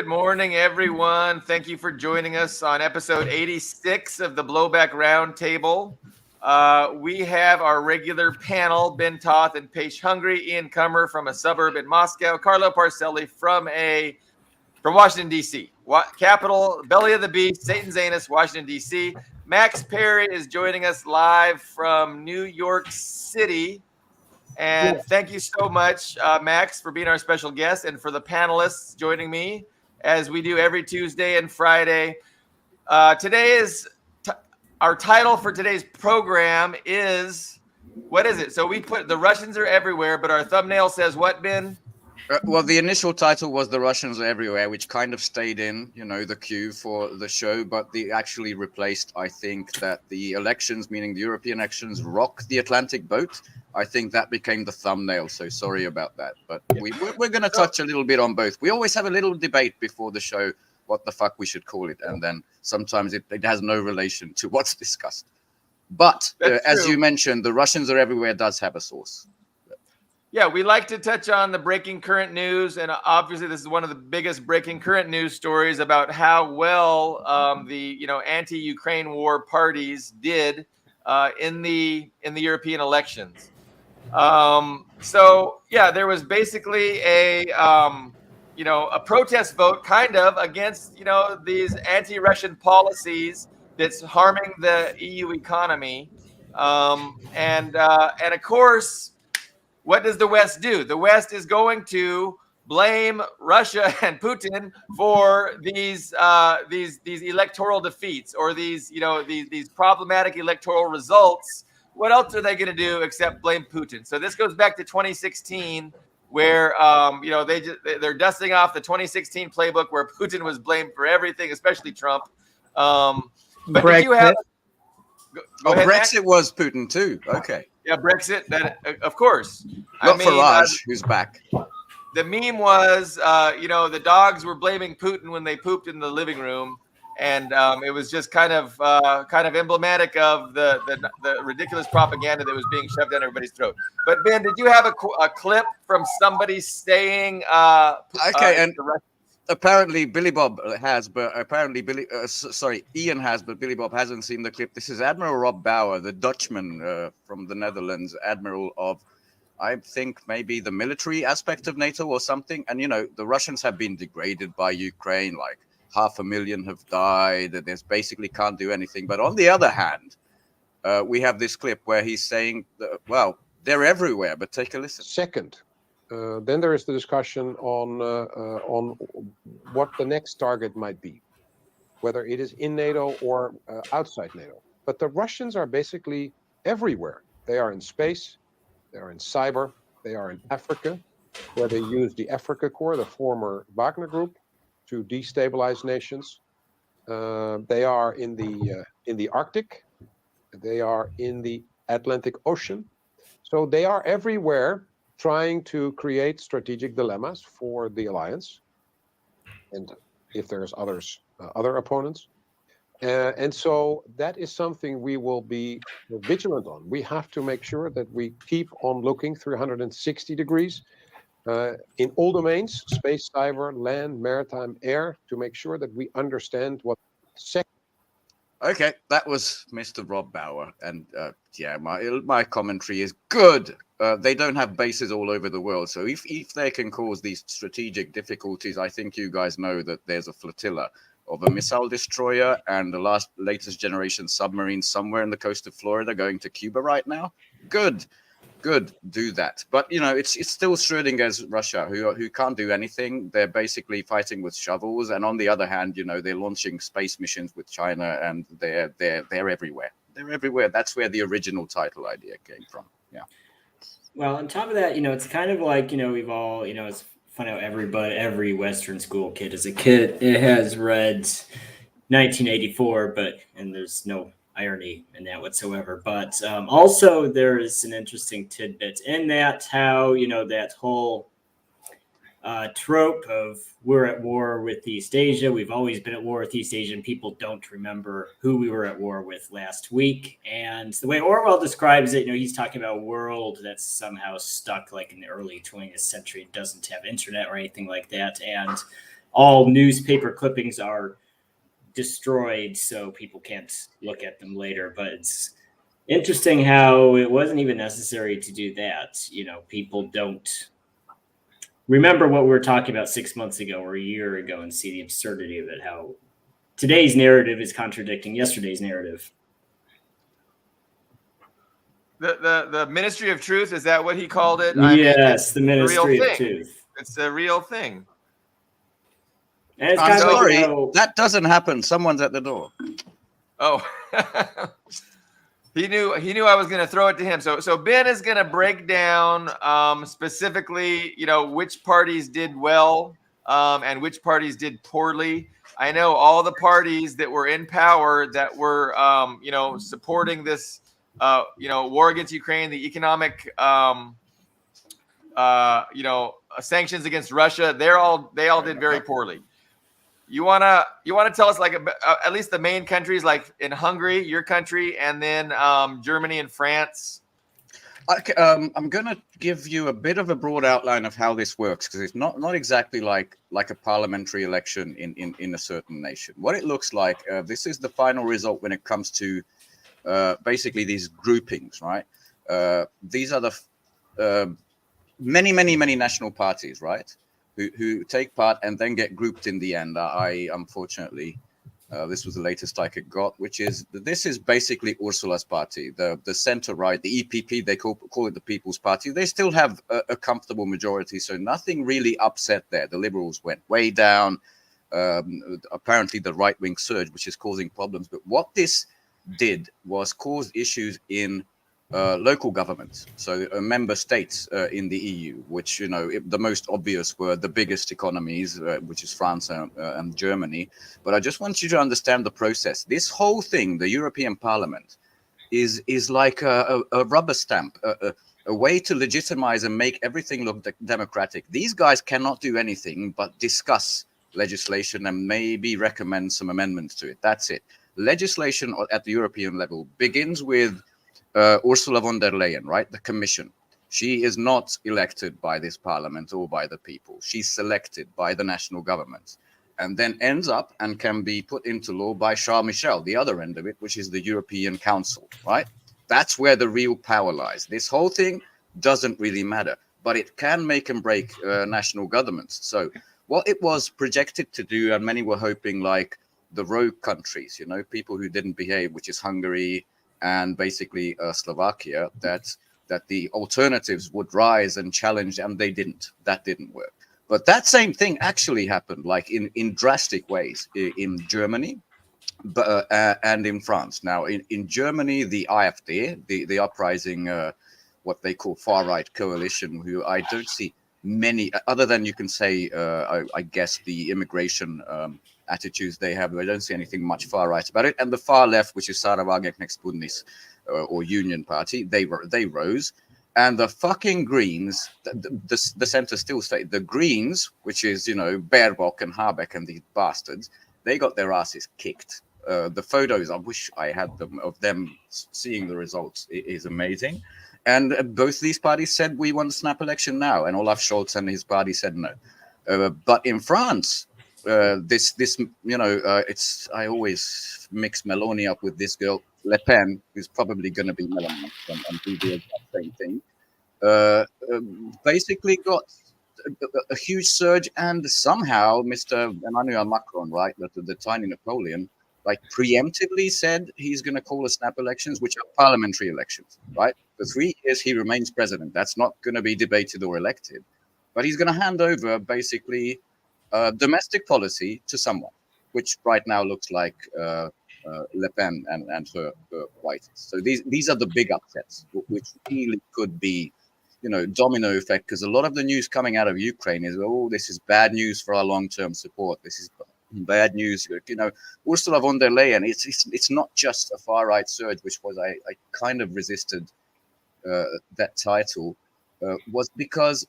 Good morning, everyone. Thank you for joining us on episode 86 of the Blowback Roundtable. We have our regular panel, Ben Toth and Paige Hungry, Ian Kummer from a suburb in Moscow, Carlo Parcelli from Washington, D.C., capital, belly of the beast, Satan's anus, Washington, D.C. Max Parry is joining us live from New York City. And thank you so much, Max, for being our special guest and for the panelists joining me as we do every Tuesday and Friday. Today is our title for today's program is, what is it? So we put the Russians are everywhere, but our thumbnail says what, Ben? Well, the initial title was The Russians Are Everywhere, which kind of stayed in, the queue for the show, but they actually replaced, I think, that the elections, meaning the European elections, rock the Atlantic boat. I think that became the thumbnail, so sorry about that. But we're going to touch a little bit on both. We always have a little debate before the show what the fuck we should call it, and then sometimes it has no relation to what's discussed. But as you mentioned, The Russians Are Everywhere does have a source. Yeah, we like to touch on the breaking current news, and obviously this is one of the biggest breaking current news stories about how well the anti-Ukraine war parties did in the European elections. So yeah, there was basically a protest vote kind of against these anti-Russian policies that's harming the EU economy, and of course. What does the West do? The West is going to blame Russia and Putin for these electoral defeats or these problematic electoral results. What else are they going to do except blame Putin? So this goes back to 2016, where they're dusting off the 2016 playbook where Putin was blamed for everything, especially Trump. But did you have? Go ahead, Brexit Matt? Was Putin too. Okay. Yeah, Brexit. That of course. Not Farage, who's back. The meme was, the dogs were blaming Putin when they pooped in the living room, and it was just kind of emblematic of the ridiculous propaganda that was being shoved down everybody's throat. But Ben, did you have a clip from somebody saying? Apparently Billy Bob has, but apparently Ian has, but Billy Bob hasn't seen the clip. This is Admiral Rob Bauer, the Dutchman from the Netherlands, Admiral of, I think, maybe the military aspect of NATO or something. And, the Russians have been degraded by Ukraine, like 500,000 have died. They basically can't do anything. But on the other hand, we have this clip where he's saying, they're everywhere, but take a listen. Second. Then there is the discussion on what the next target might be, whether it is in NATO or outside NATO. But the Russians are basically everywhere. They are in space, they are in cyber, they are in Africa, where they use the Africa Corps, the former Wagner Group, to destabilize nations. They are in the Arctic, they are in the Atlantic Ocean. So they are everywhere, trying to create strategic dilemmas for the alliance, and if there's other opponents, and so that is something we will be vigilant on. We have to make sure that we keep on looking 360 degrees in all domains: space, cyber, land, maritime, air, to make sure that we understand what. Okay, that was Mr. Rob Bauer, and my commentary is good. They don't have bases all over the world, so if they can cause these strategic difficulties, I think you guys know that there's a flotilla of a missile destroyer and the latest generation submarine somewhere in the coast of Florida going to Cuba right now. Good, do that. But it's still Schrödinger's Russia who can't do anything. They're basically fighting with shovels, and on the other hand, they're launching space missions with China, and they're everywhere. They're everywhere. That's where the original title idea came from. Yeah. Well, on top of that, it's kind of like, we've all, it's fun how every Western school kid as a kid, it has read 1984, and there's no irony in that whatsoever. But also there is an interesting tidbit in that, how, that whole trope of we're at war with East Asia. We've always been at war with East Asia, and people don't remember who we were at war with last week. And the way Orwell describes it, he's talking about a world that's somehow stuck like in the early 20th century, doesn't have internet or anything like that. And all newspaper clippings are destroyed so people can't look at them later. But it's interesting how it wasn't even necessary to do that. People don't remember what we were talking about 6 months ago or a year ago and see the absurdity of it, how today's narrative is contradicting yesterday's narrative. The Ministry of Truth, is that what he called it? Yes, the Ministry of thing. Truth. It's a real thing. And it's I'm kind of sorry, like, that doesn't happen. Someone's at the door. Oh, he knew I was going to throw it to him. So Ben is going to break down specifically, which parties did well and which parties did poorly. I know all the parties that were in power that were, supporting this, war against Ukraine, the economic, sanctions against Russia. They all did very poorly. You wanna tell us at least the main countries, like in Hungary, your country, and then Germany and France. I'm going to give you a bit of a broad outline of how this works, because it's not exactly like a parliamentary election in a certain nation. What it looks like, this is the final result when it comes to basically these groupings, right? These are the many national parties, right? Who take part and then get grouped in the end. I unfortunately, this was the latest I could got, this is basically Ursula's party, the center right, the EPP. They call it the People's Party. They still have a comfortable majority, so nothing really upset there. The Liberals went way down. Apparently, the right wing surge, which is causing problems. But what this did was cause issues in local governments, so member states in the EU, which the most obvious were the biggest economies, which is France and Germany. But I just want you to understand the process. This whole thing, the European Parliament, is like a rubber stamp, a way to legitimize and make everything look democratic. These guys cannot do anything but discuss legislation and maybe recommend some amendments to it. That's it. Legislation at the European level begins with Ursula von der Leyen, right? The Commission. She is not elected by this parliament or by the people. She's selected by the national governments and then ends up and can be put into law by Charles Michel, the other end of it, which is the European Council, right? That's where the real power lies. This whole thing doesn't really matter, but it can make and break national governments. So what it was projected to do, and many were hoping, like the rogue countries, people who didn't behave, which is Hungary, and basically Slovakia, that the alternatives would rise and challenge, and they didn't. That didn't work. But that same thing actually happened, like in drastic ways, in Germany and in France. Now, in Germany, the AfD, the uprising, what they call far-right coalition, who I don't see many, other than you can say, I guess, the immigration attitudes they have. I don't see anything much far right about it. And the far left, which is Sarah Wagenknecht's Bündnis or Union Party, they rose. And the fucking Greens, the center still stayed. The Greens, which is Baerbock and Habeck and these bastards, they got their asses kicked. The photos, I wish I had them, of them seeing the results, is amazing. And both these parties said we want a snap election now, and Olaf Scholz and his party said no. But in France, it's, I always mix Meloni up with this girl Le Pen, who's probably going to be Meloni and do the exact same thing. Basically got a huge surge, and somehow Mr. Emmanuel Macron, right, the tiny Napoleon, like preemptively said he's going to call a snap elections, which are parliamentary elections, right? For 3 years he remains president. That's not going to be debated or elected, but he's going to hand over basically domestic policy to someone, which right now looks like Le Pen and her white. So these are the big upsets, which really could be, domino effect, because a lot of the news coming out of Ukraine is, this is bad news for our long-term support. This is bad news. Ursula von der Leyen, it's not just a far-right surge, which was, I kind of resisted that title, was because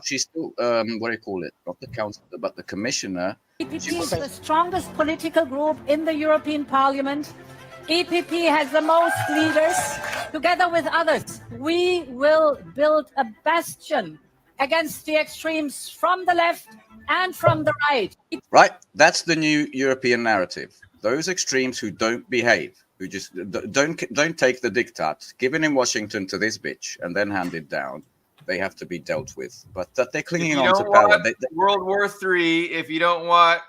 she's still, what do you call it? Not the council, but the commissioner. EPP is the strongest political group in the European Parliament. EPP has the most leaders. Together with others, we will build a bastion against the extremes from the left and from the right. Right? That's the new European narrative. Those extremes who don't behave, who just don't take the diktat given in Washington to this bitch and then handed down, they have to be dealt with. But that they're clinging on to power. World War III, if you don't want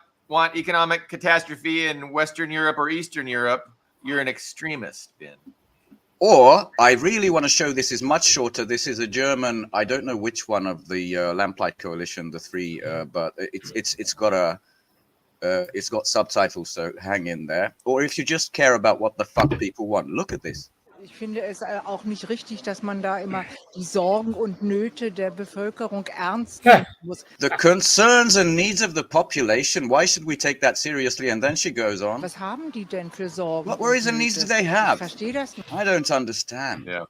economic catastrophe in Western Europe or Eastern Europe, you're an extremist, Ben. Or I really want to show this is much shorter. This is a German. I don't know which one of the Lamplight Coalition, the three, but it's got subtitles, so hang in there. Or if you just care about what the fuck people want, look at this. Ich finde es auch nicht richtig, dass man da immer die Sorgen und Nöte der Bevölkerung ernst nehmen muss. The concerns and needs of the population, why should we take that seriously? And then she goes on. Was haben die denn für Sorgen? What worries and needs do they Ich have? verstehe das nicht. I don't understand. Yeah.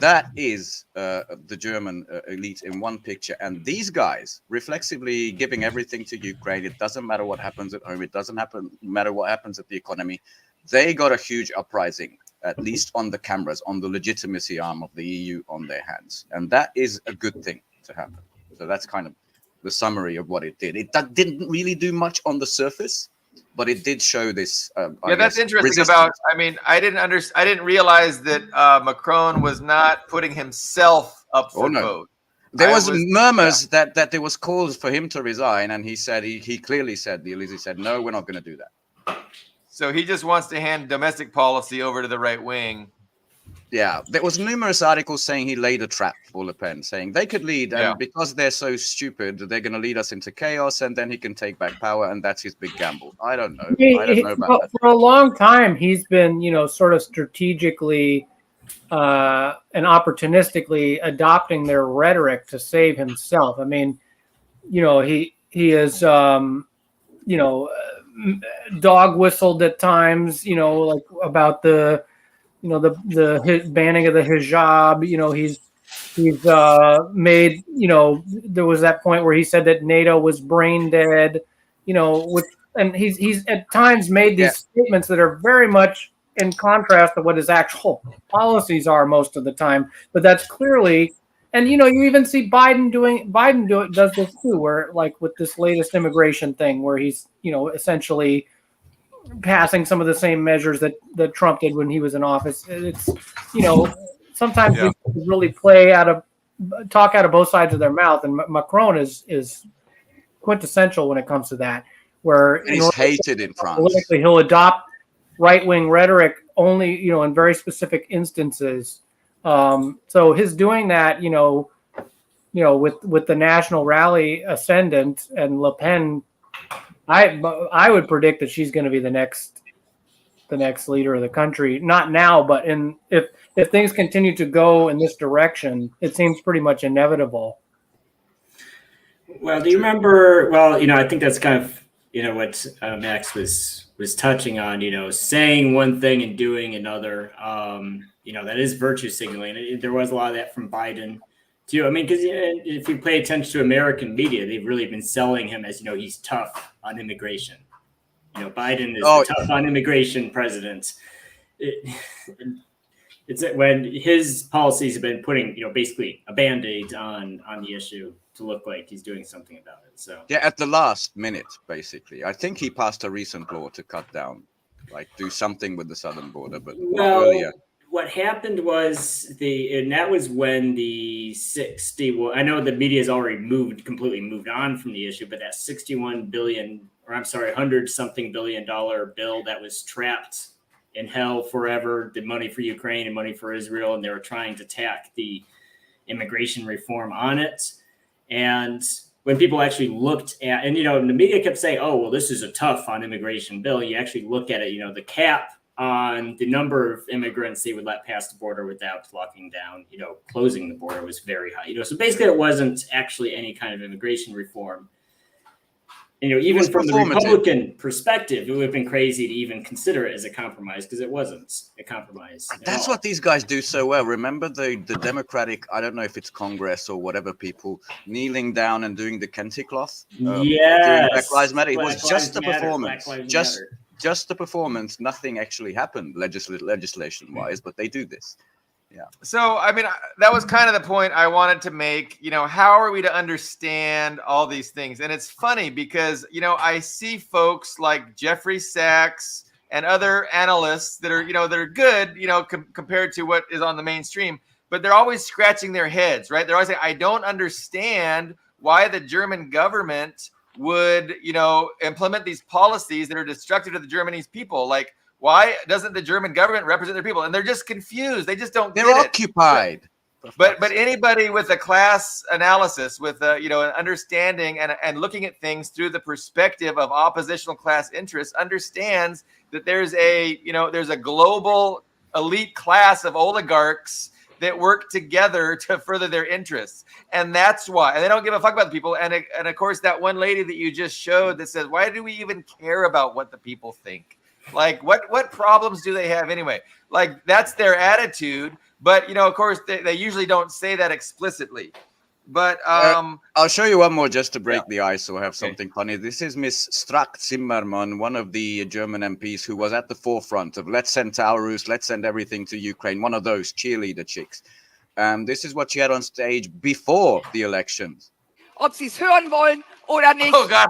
That is the German elite in one picture. And these guys reflexively giving everything to Ukraine. It doesn't matter what happens at home. It doesn't matter what happens at the economy. They got a huge uprising, at least on the cameras, on the legitimacy arm of the EU on their hands. And that is a good thing to happen. So that's kind of the summary of what it did. It didn't really do much on the surface, but it did show this. That's interesting about, I didn't realize that Macron was not putting himself up for vote. There was murmurs that there was calls for him to resign. And he said, he clearly said, the Elysee said, no, we're not going to do that. So he just wants to hand domestic policy over to the right wing. Yeah, there was numerous articles saying he laid a trap for Le Pen, saying they could lead, and because they're so stupid, they're going to lead us into chaos, and then he can take back power, and that's his big gamble. I don't know. I don't know about that. For a long time, he's been, sort of strategically and opportunistically adopting their rhetoric to save himself. I mean, he is, dog whistled at times, like about the banning of the hijab. He's made, there was that point where he said that NATO was brain dead, and he's at times made these statements that are very much in contrast to what his actual policies are most of the time. But that's clearly, and you even see Biden does this too, where like with this latest immigration thing, where he's essentially passing some of the same measures that Trump did when he was in office. It's sometimes we really talk out of both sides of their mouth, and Macron is quintessential when it comes to that. Where he's hated in France. Politically, he'll adopt right-wing rhetoric only in very specific instances. So his doing that, with the national rally ascendant and Le Pen, I would predict that she's going to be the next leader of the country. Not now, but if things continue to go in this direction, it seems pretty much inevitable. Well, do you remember? Well, I think that's kind of what Max was touching on. Saying one thing and doing another. That is virtue signaling. There was a lot of that from Biden too. I mean, because if you pay attention to American media, they've really been selling him as he's tough on immigration. Biden is the tough on immigration president. It's when his policies have been putting basically a Band-Aid on the issue to look like he's doing something about it. So at the last minute, basically, I think he passed a recent law to cut down, like do something with the southern border, but not earlier. What happened was and that was when the 60. I know the media has already completely moved on from the issue, but that 61 billion, or I'm sorry, $100-something billion bill that was trapped in hell forever, the money for Ukraine and money for Israel, and they were trying to tack the immigration reform on it. And when people actually looked at, and the media kept saying, "Oh, well, this is a tough on immigration bill." You actually look at it, the cap on the number of immigrants they would let pass the border without locking down, closing the border was very high. So basically it wasn't actually any kind of immigration reform. Even from the Republican perspective, it would have been crazy to even consider it as a compromise because it wasn't a compromise. That's what these guys do so well. Remember the Democratic, I don't know if it's Congress or whatever, people kneeling down and doing the kente cloth. Yes. Black Lives Matter. It was just a performance. Just the performance. Nothing actually happened legislation-wise, but they do this. So, I mean, that was kind of the point I wanted to make. How are we to understand all these things? And it's funny because, I see folks like Jeffrey Sachs and other analysts that are, that are good, compared to what is on the mainstream, but they're always scratching their heads, right? They're always saying, I don't understand why the German government would, implement these policies that are destructive to the Germany's people. Like, why doesn't the German government represent their people? And they're just confused. They just don't get it. They're occupied. But anybody with a class analysis, with an understanding and looking at things through the perspective of oppositional class interests, understands that there's a global elite class of oligarchs that work together to further their interests. And that's why. And they don't give a fuck about the people. And of course, that one lady that you just showed that says, why do we even care about what the people think? Like, what problems do they have anyway? Like, that's their attitude. But, of course, they usually don't say that explicitly. But I'll show you one more just to break the ice or have something funny. This is Miss Strack-Zimmermann, one of the German MPs who was at the forefront of let's send Taurus, let's send everything to Ukraine, one of those cheerleader chicks. This is what she had on stage before the elections. Ob sie es hören wollen oder nicht. Oh God.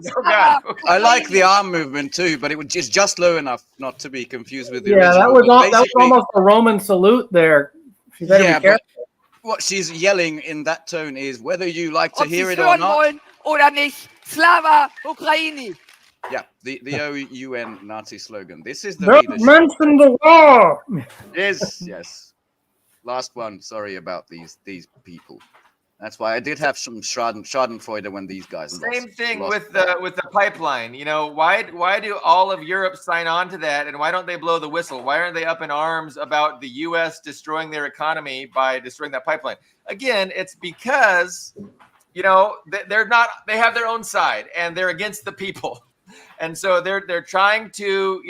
I like the arm movement too, but it was just low enough not to be confused with the Yeah, original. that was almost a Roman salute there. She better be careful. What she's yelling in that tone is whether you like to Ob sie hear es it or hören not. wollen oder nicht. Slava Ukraini. Yeah, the OUN Nazi slogan. This is the Don't leadership. mention the war. Yes. Last one. Sorry about these people. That's why I did have some Schadenfreude when these guys Same thing lost with the pipeline. Why do all of Europe sign on to that, and why don't they blow the whistle? Why aren't they up in arms about the U.S. destroying their economy by destroying that pipeline? Again, it's because they're not. They have their own side, and they're against the people, and so they're trying to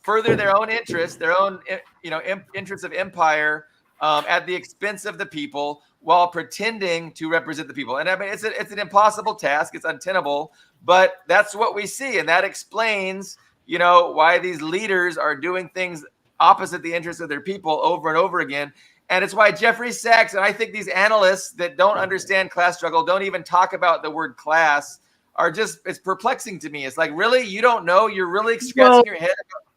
further their own interests, their own interests of empire at the expense of the people, while pretending to represent the people. And I mean, it's an impossible task. It's untenable, but that's what we see. And that explains, why these leaders are doing things opposite the interests of their people over and over again. And it's why Jeffrey Sachs, and I think these analysts that don't understand class struggle, don't even talk about the word class, it's perplexing to me. It's like, really? You don't know? You're really scratching your head?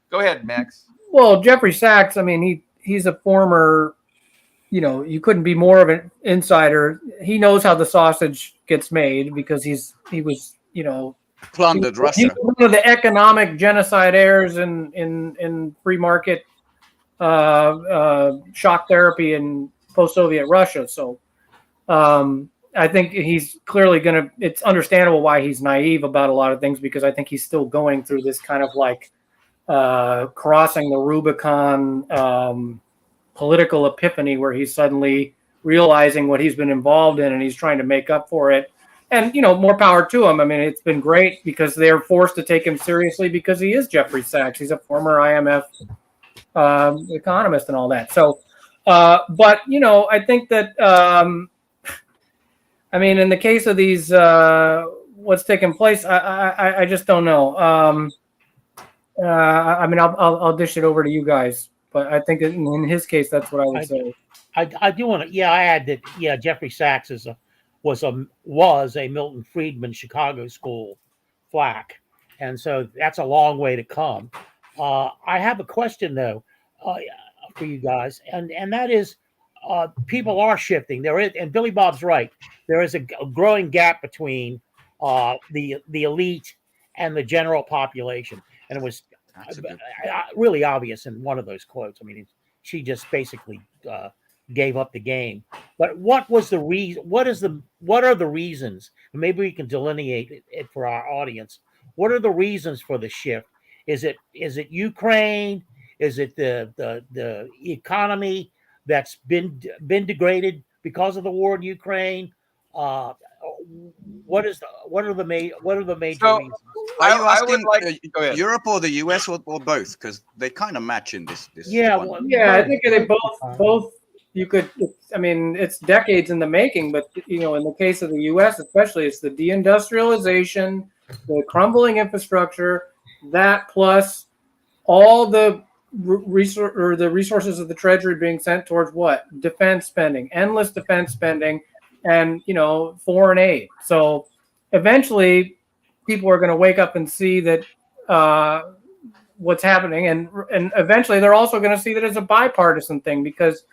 Go ahead, Max. Well, Jeffrey Sachs, I mean, he's a former, you couldn't be more of an insider. He knows how the sausage gets made because he was, plundered Russia. He's one of the economic genocidaires in free market shock therapy in post-Soviet Russia. So I think he's clearly it's understandable why he's naive about a lot of things, because I think he's still going through this kind of like crossing the Rubicon political epiphany where he's suddenly realizing what he's been involved in and he's trying to make up for it. And, more power to him. I mean, it's been great because they're forced to take him seriously because he is Jeffrey Sachs. He's a former IMF economist and all that. So, but, I think that, in the case of these, what's taking place, I just don't know. I'll dish it over to you guys. But I think in his case, that's what I would say. I do want to, I add that, Jeffrey Sachs was a Milton Friedman Chicago School flack. And so that's a long way to come. I have a question, though, for you guys. And that is, people are shifting. And Billy Bob's right. There is a growing gap between the elite and the general population. And it was really obvious in one of those quotes. I mean, she just basically gave up the game. But what was the reason? What are the reasons? Maybe we can delineate it for our audience. What are the reasons for the shift? Is it Ukraine? Is it the economy that's been degraded because of the war in Ukraine? What are the major reasons? Are you asking Europe or the US or both? Because they kind of match in this. I think they both. You could. It's decades in the making, but in the case of the U.S. especially, it's the deindustrialization, the crumbling infrastructure, that plus all the the resources of the treasury being sent towards what? Defense spending, endless defense spending, and foreign aid. So eventually people are going to wake up and see that what's happening, and eventually they're also going to see that it's a bipartisan thing, because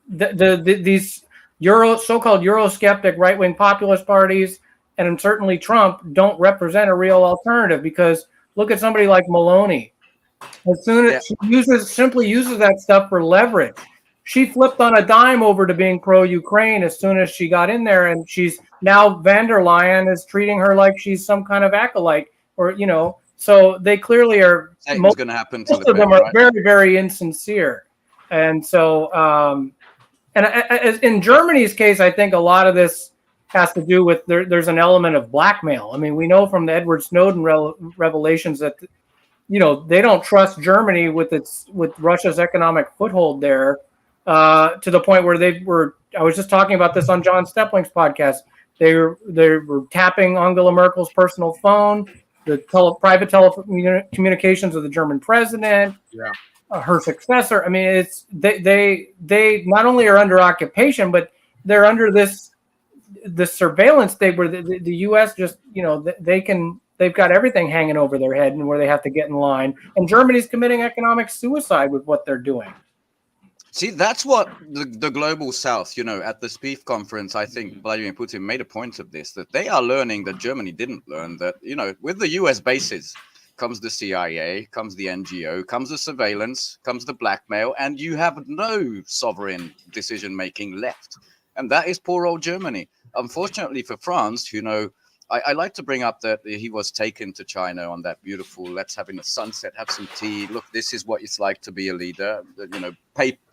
these so-called Eurosceptic right-wing populist parties, and certainly Trump, don't represent a real alternative. Because look at somebody like Maloney. As soon as she simply uses that stuff for leverage, she flipped on a dime over to being pro-Ukraine as soon as she got in there, and she's now van der Leyen is treating her like she's some kind of acolyte, or So they clearly are. What's going to happen to most of them are very, very insincere, and so. In Germany's case, I think a lot of this has to do with there's an element of blackmail. I mean, we know from the Edward Snowden revelations that they don't trust Germany with Russia's economic foothold there, to the point where they were. I was just talking about this on John Stepling's podcast. They were tapping Angela Merkel's personal phone, the private telecommunications of the German president. Yeah. Her successor. I mean, it's they not only are under occupation, but they're under this surveillance state where the U.S. just they've got everything hanging over their head, and where they have to get in line. And Germany's committing economic suicide with what they're doing. See, that's what the global South, at the SPIEF conference, I think Vladimir Putin made a point of this, that they are learning that Germany didn't learn, that, with the U.S. bases comes the CIA, comes the NGO, comes the surveillance, comes the blackmail, and you have no sovereign decision-making left. And that is poor old Germany. Unfortunately for France, I like to bring up that he was taken to China on that beautiful, let's have in the sunset, have some tea. Look, this is what it's like to be a leader,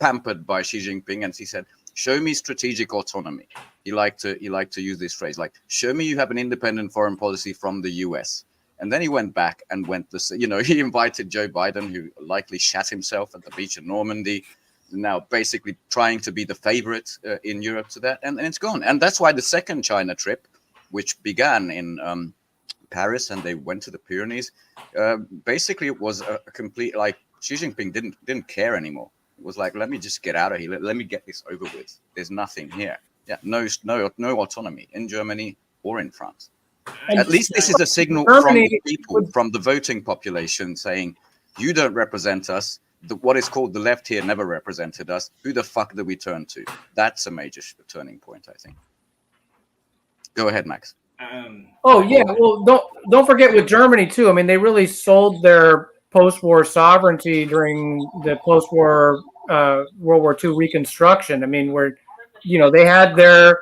pampered by Xi Jinping. And he said, show me strategic autonomy. He liked to use this phrase, like, show me you have an independent foreign policy from the US. And then he went back and he invited Joe Biden, who likely shat himself at the beach in Normandy, now basically trying to be the favorite in Europe to that. And it's gone. And that's why the second China trip, which began in Paris and they went to the Pyrenees, basically it was a complete, like, Xi Jinping didn't care anymore. It was like, let me just get out of here. Let me get this over with. There's nothing here. Yeah, no autonomy in Germany or in France. At least this is a signal from the people, from the voting population, saying, you don't represent us. What is called the left here never represented us. Who the fuck do we turn to? That's a major turning point, I think. Go ahead, Max. Well, don't forget with Germany too. I mean, they really sold their post-war sovereignty during the post-war World War II reconstruction. I mean, where they had their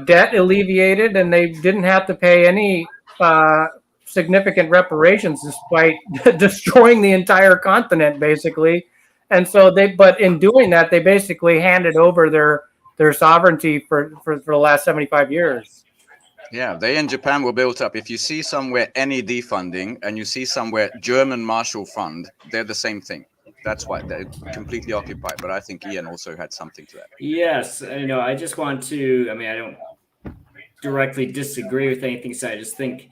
debt alleviated, and they didn't have to pay any significant reparations, despite destroying the entire continent, basically. And so but in doing that, they basically handed over their sovereignty for the last 75 years. Yeah, they in Japan were built up. If you see somewhere NED funding and you see somewhere German Marshall Fund, they're the same thing. That's why they're completely occupied. But I think Ian also had something to that. Yes, I just want to. I don't directly disagree with anything, so I just think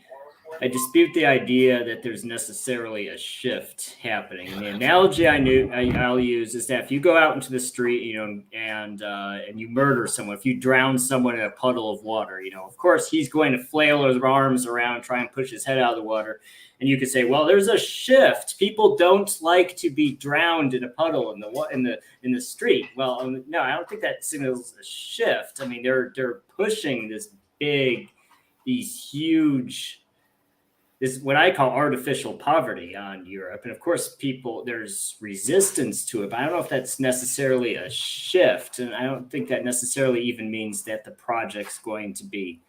I dispute the idea that there's necessarily a shift happening. And the analogy I'll use is that if you go out into the street, and you murder someone, if you drown someone in a puddle of water, of course he's going to flail his arms around, try and push his head out of the water. And you could say, well, there's a shift. People don't like to be drowned in a puddle in the street. Well, no, I don't think that signals a shift. I mean, they're pushing these huge. This is what I call artificial poverty on Europe. And of course, there's resistance to it, but I don't know if that's necessarily a shift. And I don't think that necessarily even means that the project's going to be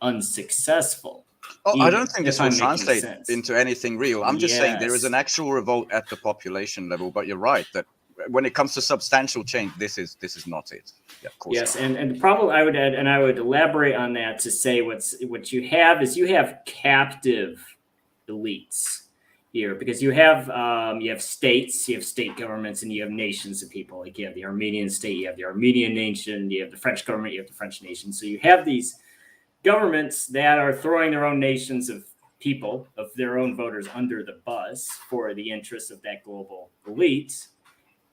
unsuccessful. Oh, I don't think this will translate into anything real. I'm just saying there is an actual revolt at the population level, but you're right that when it comes to substantial change, this is not it. Yeah, of course. Yes, and the problem I would add, and I would elaborate on that to say what you have is you have captive elites here, because you have states, you have state governments, and you have nations of people. Like you have the Armenian state, you have the Armenian nation, you have the French government, you have the French nation. So you have these governments that are throwing their own nations of people of their own voters under the bus for the interests of that global elite.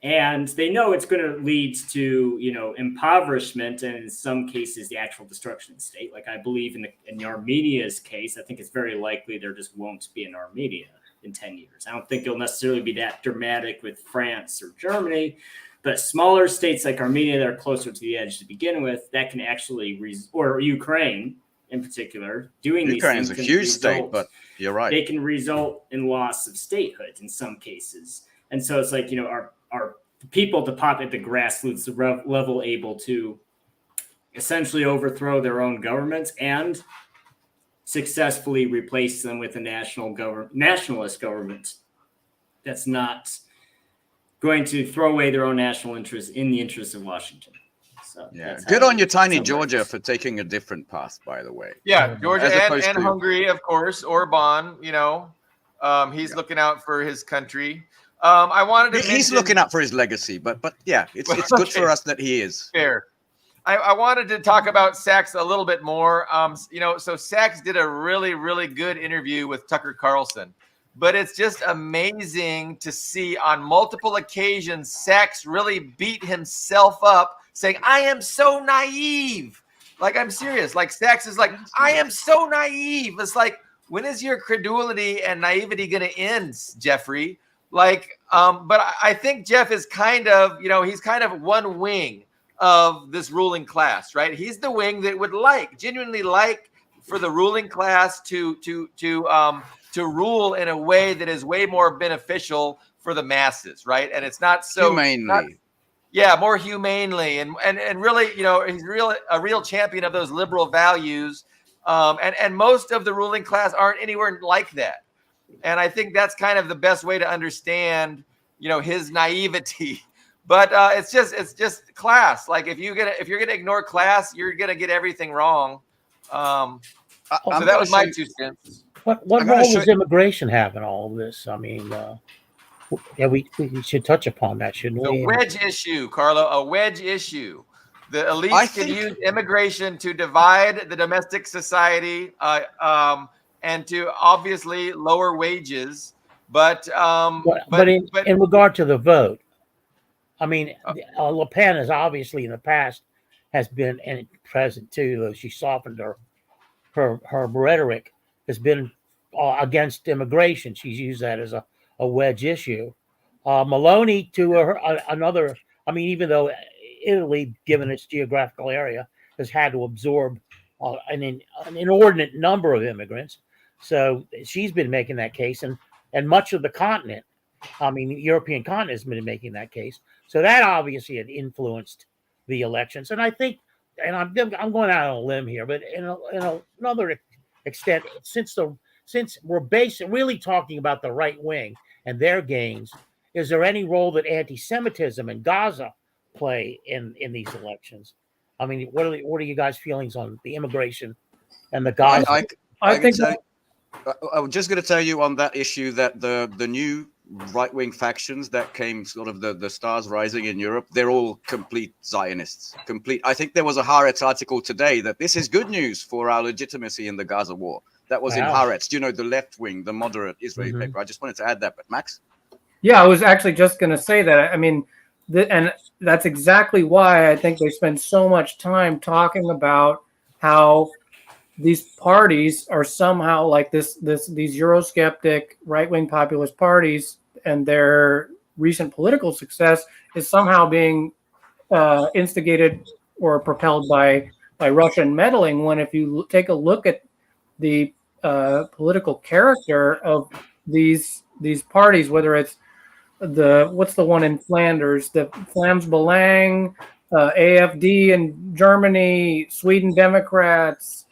And they know it's going to lead to, impoverishment and in some cases the actual destruction of the state. Like I believe in Armenia's case, I think it's very likely there just won't be an Armenia in 10 years. I don't think it'll necessarily be that dramatic with France or Germany, but smaller states like Armenia that are closer to the edge to begin with, that can actually, or Ukraine in particular, doing Ukraine's these a things huge state, but you're right. They can result in loss of statehood in some cases. And so it's like, are people at the grassroots level able to essentially overthrow their own governments and successfully replace them with a nationalist government that's not going to throw away their own national interests in the interests of Washington. So yeah, good on you, tiny Georgia, for taking a different path, by the way. Yeah, Georgia and Hungary, of course. Orban, he's looking out for his country. I wanted to He's looking out for his legacy, but yeah, it's good for us that he is. Fair. I wanted to talk about Sachs a little bit more. So Sachs did a really, really good interview with Tucker Carlson, but it's just amazing to see on multiple occasions Sachs really beat himself up, saying, "I am so naive." Like, I'm serious. Like, Sachs is like, "I am so naive." It's like, when is your credulity and naivety going to end, Jeffrey? Like, but I think Jeff is kind of, he's kind of one wing of this ruling class, right? He's the wing that would genuinely like for the ruling class to rule in a way that is way more beneficial for the masses, right? And it's not so humanely. More humanely, and really, he's a real champion of those liberal values. And most of the ruling class aren't anywhere like that. And I think that's kind of the best way to understand, his naivety. But it's just class. Like, if you're gonna ignore class, you're gonna get everything wrong. So that was my 2 cents. What role does immigration have in all of this? I mean, we should touch upon that, shouldn't we? A wedge issue, Carlo. A wedge issue. The elites can use immigration to divide the domestic society, and to obviously lower wages. But in regard to the vote, I mean, Le Pen has obviously in the past has been, and present too, though she softened her rhetoric, has been against immigration. She's used that as a wedge issue. Maloney, to another, I mean, even though Italy, given its geographical area, has had to absorb an inordinate number of immigrants. So she's been making that case, and much of the continent, I mean, the European continent has been making that case. So that obviously had influenced the elections. And I think, and I'm going out on a limb here, but in another extent, since we're really talking about the right wing and their gains, is there any role that anti-Semitism in Gaza play in these elections? I mean, what are you guys' feelings on the immigration and the Gaza? I think I was just going to tell you on that issue that the new right-wing factions that came, sort of the stars rising in Europe, they're all complete Zionists. I think there was a Haaretz article today that this is good news for our legitimacy in the Gaza war. That was in Haaretz. The left wing, the moderate Israeli paper. I just wanted to add that. But Max? Yeah, I was actually just going to say that. I mean, and that's exactly why I think they spend so much time talking about how these parties are somehow like these Eurosceptic right-wing populist parties, and their recent political success is somehow being instigated or propelled by Russian meddling. When if you take a look at the political character of these parties, whether it's what's the one in Flanders, the Vlaams Belang, AFD in Germany, Sweden Democrats,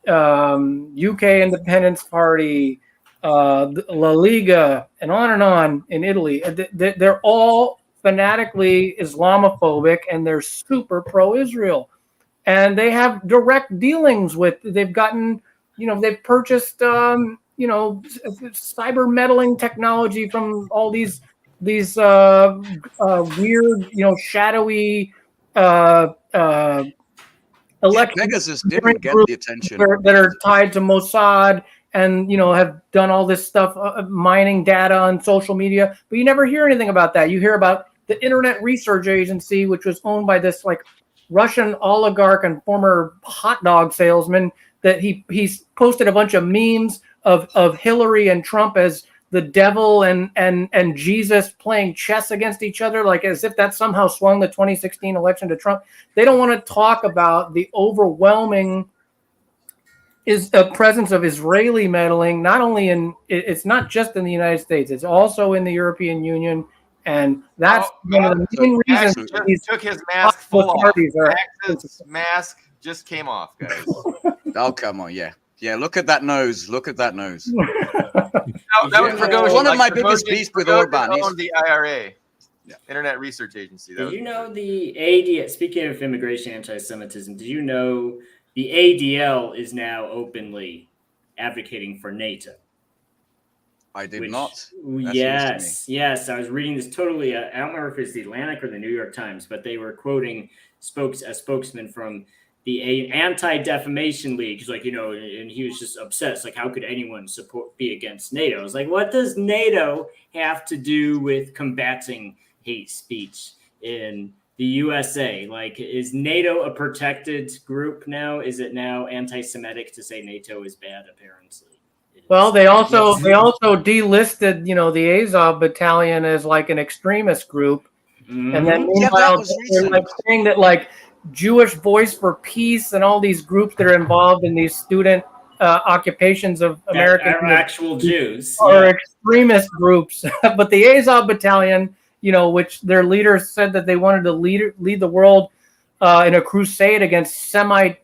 UK Independence Party, La Liga, and on in Italy. They're all fanatically Islamophobic, and they're super pro-Israel. And they have direct dealings they've gotten, they've purchased, cyber meddling technology from all these weird, shadowy Pegasus didn't get the attention that are tied to Mossad and have done all this stuff, mining data on social media, but you never hear anything about that. You hear about the Internet Research Agency, which was owned by this like Russian oligarch and former hot dog salesman, that he's posted a bunch of memes of Hillary and Trump as the devil and Jesus playing chess against each other, like as if that somehow swung the 2016 election to Trump. They don't want to talk about the overwhelming presence of Israeli meddling, not only it's not just in the United States, it's also in the European Union. And that's one of the main reasons he took his mask full off. Are, Max's mask just came off, guys. Oh, come on. Yeah. Yeah. Look at that nose. Look at that nose. That was Prigozhin. One of my biggest beefs with Orban. On the IRA, Internet Research Agency. Did you know the ADL, speaking of immigration anti-Semitism, did you know the ADL is now openly advocating for NATO? I did not. Yes. I was reading this totally. I don't remember if it's the Atlantic or the New York Times, but they were quoting a spokesman from the Anti-Defamation League. He's like, and he was just upset. It's like, how could anyone be against NATO? I was like, what does NATO have to do with combating hate speech in the USA? Like, is NATO a protected group now? Is it now anti-Semitic to say NATO is bad? Apparently. Well, they also delisted, the Azov battalion as like an extremist group, and then meanwhile they're like saying that like Jewish Voice for Peace and all these groups that are involved in these student occupations of American actual Jews are extremist groups. But the Azov battalion, which their leaders said that they wanted to lead the world in a crusade against Semite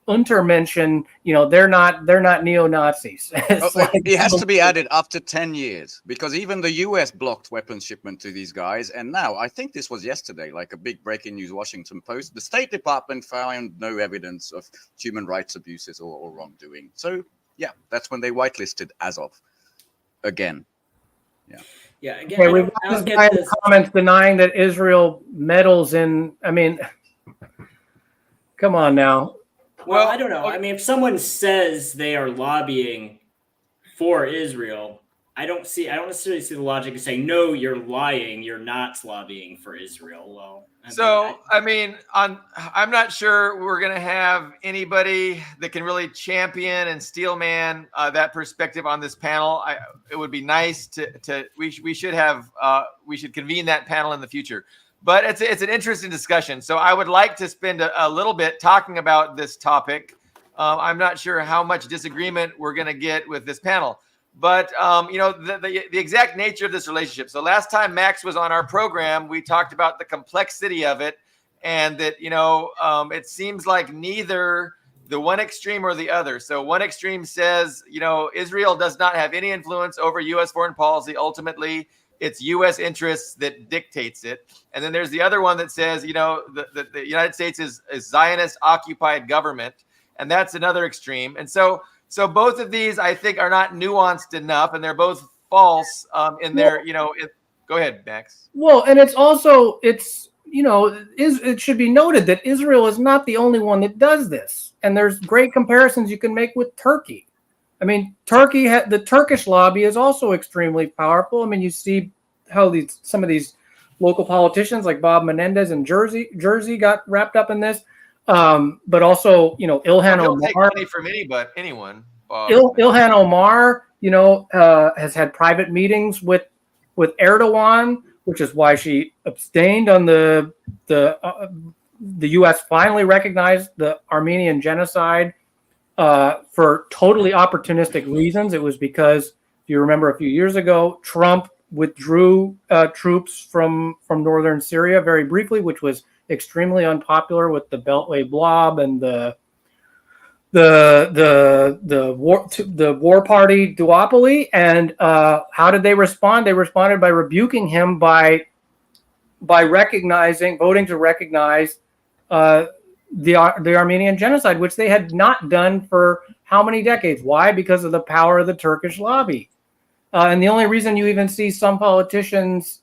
Untermenschen, they're not neo-Nazis. It has to be added after 10 years, because even the US blocked weapons shipment to these guys. And now, I think this was yesterday, like a big breaking news Washington Post, the State Department found no evidence of human rights abuses or wrongdoing. So, yeah, that's when they whitelisted Azov again. Yeah. Yeah. Again, we've got this guy in the comments denying that Israel meddles in. I mean, come on now. Well, I don't know. I mean, if someone says they are lobbying for Israel, I don't necessarily see the logic of saying, no, you're lying. You're not lobbying for Israel. Well, I'm not sure we're going to have anybody that can really champion and steelman that perspective on this panel. It would be nice we should convene that panel in the future. But it's an interesting discussion. So I would like to spend a little bit talking about this topic. I'm not sure how much disagreement we're going to get with this panel. But, the exact nature of this relationship. So last time Max was on our program, we talked about the complexity of it, and that, it seems like neither the one extreme or the other. So one extreme says, Israel does not have any influence over U.S. foreign policy. Ultimately, it's U.S. interests that dictates it. And then there's the other one that says, the United States is Zionist occupied government. And that's another extreme. And so both of these, I think, are not nuanced enough, and they're both false in their, go ahead, Max. Well, and it should be noted that Israel is not the only one that does this. And there's great comparisons you can make with Turkey. I mean, the Turkish lobby is also extremely powerful. I mean, you see how some of these local politicians like Bob Menendez in Jersey got wrapped up in this. But also, Ilhan Omar. Take money from anyone. Ilhan Omar, has had private meetings with Erdogan, which is why she abstained on the U.S. finally recognized the Armenian genocide for totally opportunistic reasons. It was because, if you remember a few years ago, Trump withdrew troops from northern Syria very briefly, which was extremely unpopular with the Beltway blob and the war party duopoly. And how did they respond? They responded by rebuking him by voting to recognize the Armenian genocide, which they had not done for how many decades? Why? Because of the power of the Turkish lobby. And the only reason you even see some politicians,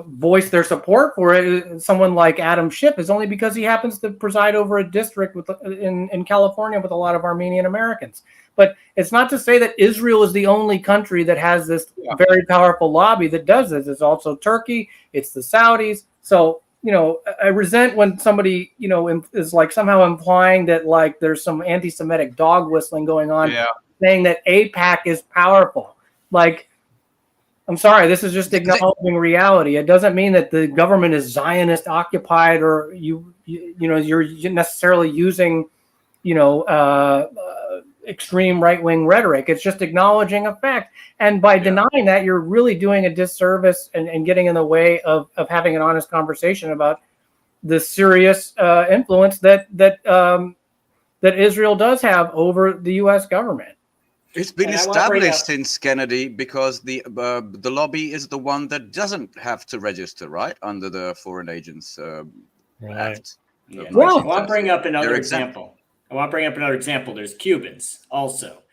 voice their support for it, someone like Adam Schiff, is only because he happens to preside over a district in California with a lot of Armenian Americans. But it's not to say that Israel is the only country that has this very powerful lobby that does this. It's also Turkey. It's the Saudis. So, I resent when somebody, is like somehow implying that like there's some anti-Semitic dog whistling going on, saying that AIPAC is powerful. Like, I'm sorry, this is just acknowledging reality. It doesn't mean that the government is Zionist occupied, or you're necessarily using, extreme right-wing rhetoric. It's just acknowledging a fact. And by denying that, you're really doing a disservice and getting in the way of having an honest conversation about the serious influence that Israel does have over the U.S. government. It's been established since Kennedy because the lobby is the one that doesn't have to register, right, under the Foreign Agents Act. Yeah. I want to bring up another example. There's Cubans also,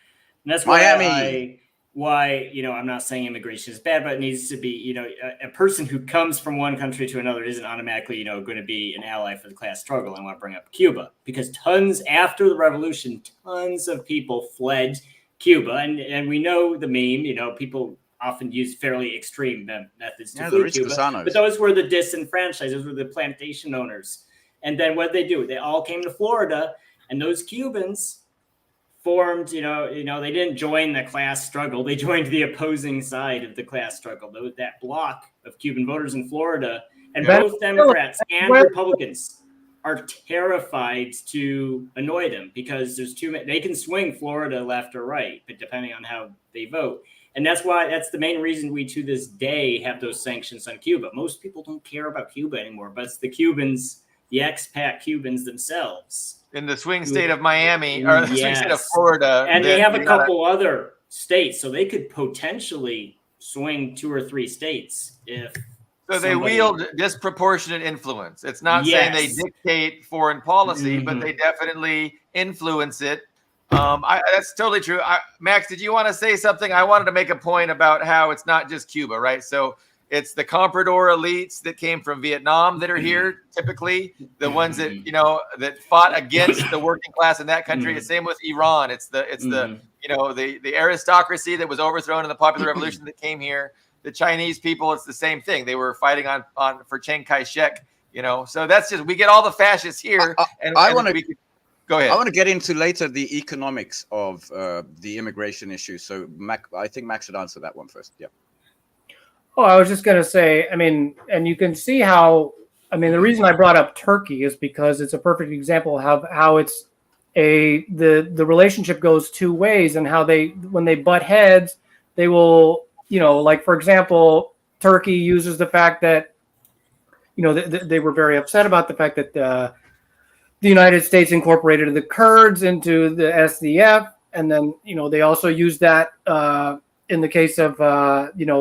and that's why I'm not saying immigration is bad, but it needs to be, a person who comes from one country to another isn't automatically, going to be an ally for the class struggle. I want to bring up Cuba because after the revolution, tons of people fled Cuba, and we know the meme. People often use fairly extreme methods to flee Cuba, but those were the disenfranchised. Those were the plantation owners. And then what they do? They all came to Florida, and those Cubans formed. They didn't join the class struggle. They joined the opposing side of the class struggle. That block of Cuban voters in Florida, and both Democrats and Republicans are terrified to annoy them because there's too many. They can swing Florida left or right, but depending on how they vote. And that's the main reason we to this day have those sanctions on Cuba. Most people don't care about Cuba anymore, but it's the Cubans, the expat Cubans themselves. In the swing state of Miami, or the swing state of Florida. And they have a couple other states, so they could potentially swing 2 or 3 states if... So they wield disproportionate influence. It's not saying they dictate foreign policy, but they definitely influence it. That's totally true. Max, did you want to say something? I wanted to make a point about how it's not just Cuba, right? So it's the comprador elites that came from Vietnam that are here, typically the ones that that fought against the working class in that country. The same with Iran. It's the the aristocracy that was overthrown in the popular revolution that came here. The Chinese people, it's the same thing. They were fighting for Chiang Kai-shek, So that's just, we get all the fascists here. Go ahead. I want to get into later the economics of the immigration issue. So I think Max should answer that one first. Yeah. Oh, I was just going to say, and you can see how, the reason I brought up Turkey is because it's a perfect example of how it's the relationship goes 2 ways, and how when they butt heads, they will, like, for example, Turkey uses the fact that, they were very upset about the fact that the United States incorporated the Kurds into the SDF. And then, they also used that in the case of,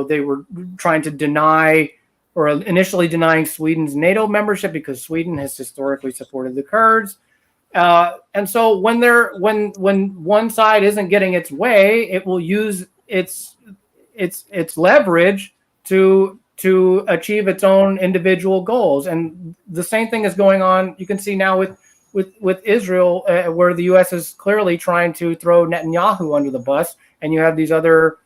they were trying to deny, or initially denying, Sweden's NATO membership because Sweden has historically supported the Kurds. And so when one side isn't getting its way, it will use its leverage to achieve its own individual goals. And the same thing is going on. You can see now with Israel, where the U.S. is clearly trying to throw Netanyahu under the bus, and you have these other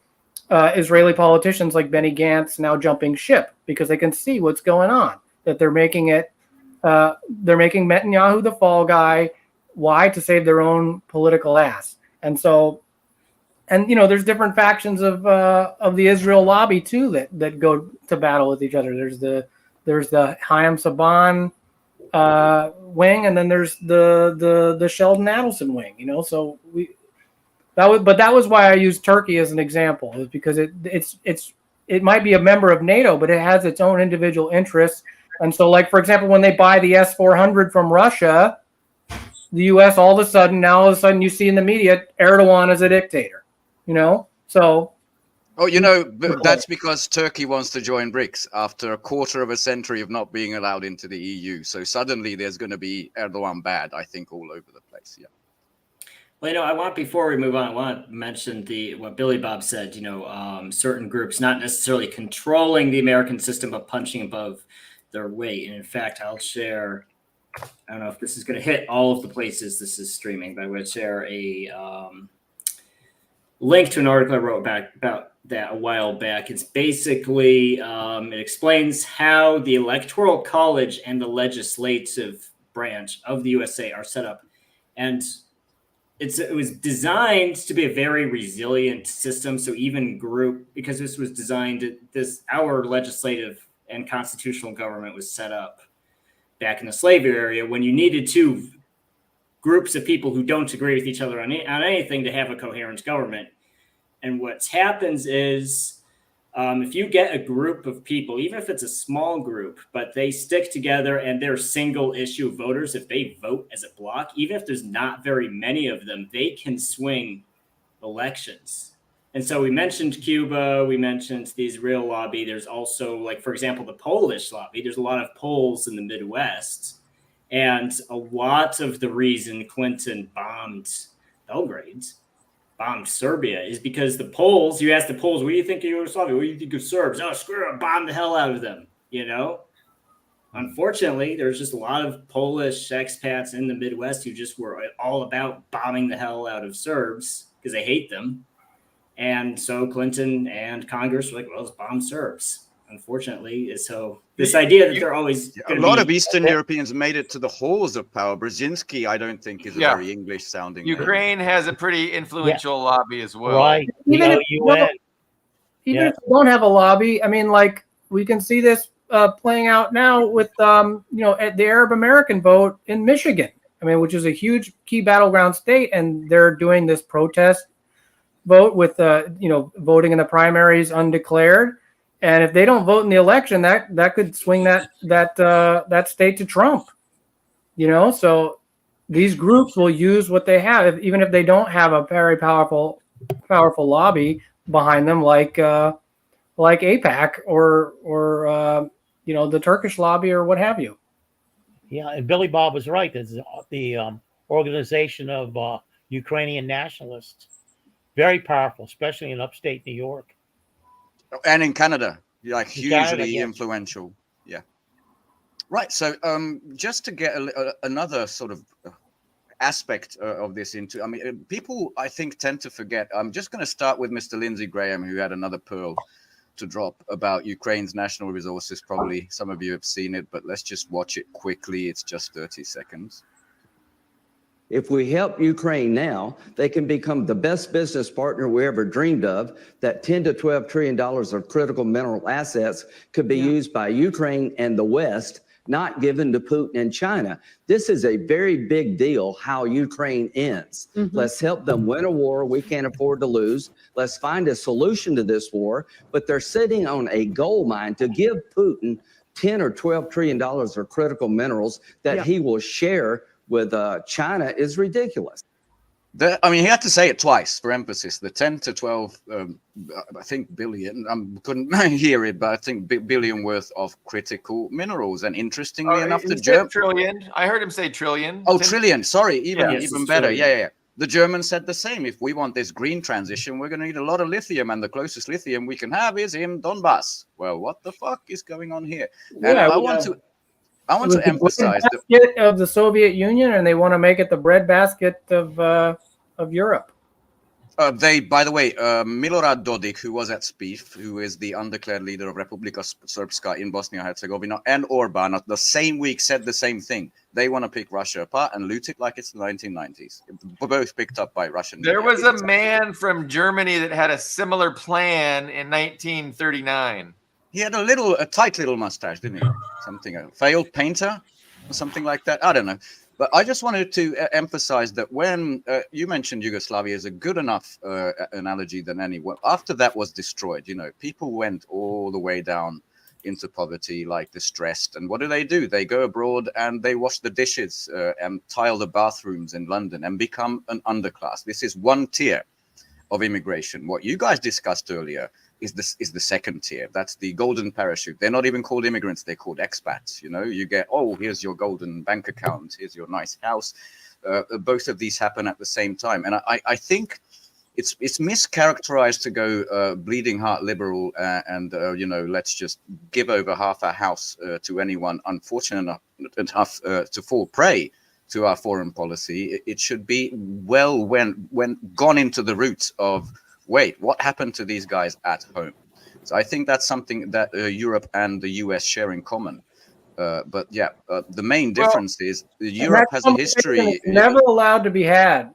Israeli politicians like Benny Gantz now jumping ship because they can see what's going on, that they're making Netanyahu the fall guy. Why? To save their own political ass. And so, there's different factions of the Israel lobby too that go to battle with each other. There's the Chaim Saban wing, and then there's the Sheldon Adelson wing. So that was why I used Turkey as an example, is because it might be a member of NATO, but it has its own individual interests. And so, like, for example, when they buy the S-400 from Russia, the U.S. all of a sudden you see in the media Erdogan is a dictator. So. But that's because Turkey wants to join BRICS after a quarter of a century of not being allowed into the EU. So suddenly there's going to be Erdogan bad, I think, all over the place. Yeah. Well, I want, before we move on, I want to mention what Billy Bob said, certain groups not necessarily controlling the American system, but punching above their weight. And in fact, I'll share, I don't know if this is going to hit all of the places this is streaming, but I would share a link to an article I wrote about that a while back. It's basically, it explains how the Electoral College and the legislative branch of the USA are set up. And it was designed to be a very resilient system. So even because this was designed, our legislative and constitutional government was set up back in the slavery area when you needed two groups of people who don't agree with each other on anything to have a coherent government. And what happens is, if you get a group of people, even if it's a small group, but they stick together and they're single issue voters, if they vote as a block, even if there's not very many of them, they can swing elections. And so we mentioned Cuba, we mentioned the Israel lobby. There's also, like, for example, the Polish lobby. There's a lot of Poles in the Midwest. And a lot of the reason Clinton bombed Belgrade, bombed Serbia, is because the Poles, you ask the Poles, what do you think of Yugoslavia? What do you think of Serbs? Oh, screw it, bomb the hell out of them, Unfortunately, there's just a lot of Polish expats in the Midwest who just were all about bombing the hell out of Serbs because they hate them. And so Clinton and Congress were like, well, let's bomb Serbs. Unfortunately, so this idea that they're always a lot of Eastern Europeans made it to the halls of power. Brzezinski, I don't think, is a very English sounding name. Ukraine has a pretty influential lobby as well. Right. Even if you don't have a lobby, I mean, like, we can see this playing out now with at the Arab American vote in Michigan. I mean, which is a huge key battleground state, and they're doing this protest vote with voting in the primaries undeclared. And if they don't vote in the election, that could swing that state to Trump. So these groups will use what they have, even if they don't have a very powerful lobby behind them, like AIPAC or the Turkish lobby or what have you. Yeah, and Billy Bob was right. There's the organization of Ukrainian nationalists, very powerful, especially in upstate New York. And in Canada, like hugely Canada, yes. Influential. Yeah. Right. So just to get another sort of aspect of this into, I mean, people, I think, tend to forget. I'm just going to start with Mr. Lindsey Graham, who had another pearl to drop about Ukraine's national resources. Probably some of you have seen it, but let's just watch it quickly. It's just 30 seconds. If we help Ukraine now, they can become the best business partner we ever dreamed of. That $10 to $12 trillion of critical mineral assets could be used by Ukraine and the West, not given to Putin and China. This is a very big deal how Ukraine ends. Let's help them win a war we can't afford to lose. Let's find a solution to this war. But they're sitting on a gold mine to give Putin $10 or $12 trillion of critical minerals that he will share with China is ridiculous. I mean, he had to say it twice for emphasis. The 10 to 12, I think billion, couldn't hear it, but I think billion worth of critical minerals. And interestingly enough, the German trillion. I heard him say trillion. Oh, trillion. Sorry, even better. Trillion. Yeah. The Germans said the same. If we want this green transition, we're going to need a lot of lithium, and the closest lithium we can have is in Donbass. Well, what the fuck is going on here? And I want to emphasize that of the Soviet Union, and they want to make it the breadbasket of Europe. By the way, Milorad Dodik, who was at SPIF, who is the undeclared leader of Republika Srpska in Bosnia-Herzegovina, and Orban, the same week said the same thing. They want to pick Russia apart and loot it like it's the 1990s. Both picked up by Russian. There was a man from Germany that had a similar plan in 1939. He had a tight little mustache, didn't he? Something, a failed painter or something like that. I don't know. But I just wanted to emphasize that when you mentioned Yugoslavia is a good enough analogy than anyone. After that was destroyed, people went all the way down into poverty, like distressed. And what do? They go abroad and they wash the dishes and tile the bathrooms in London and become an underclass. This is one tier of immigration. What you guys discussed earlier is the second tier. That's the golden parachute. They're not even called immigrants. They're called expats. You get, here's your golden bank account. Here's your nice house. both of these happen at the same time. And I think it's mischaracterized to go bleeding heart liberal and let's just give over half our house to anyone unfortunate enough to fall prey to our foreign policy. It should be when gone into the roots of, wait, what happened to these guys at home? So I think that's something that Europe and the US share in common. But yeah, the main difference is Europe has a history. Never allowed to be had.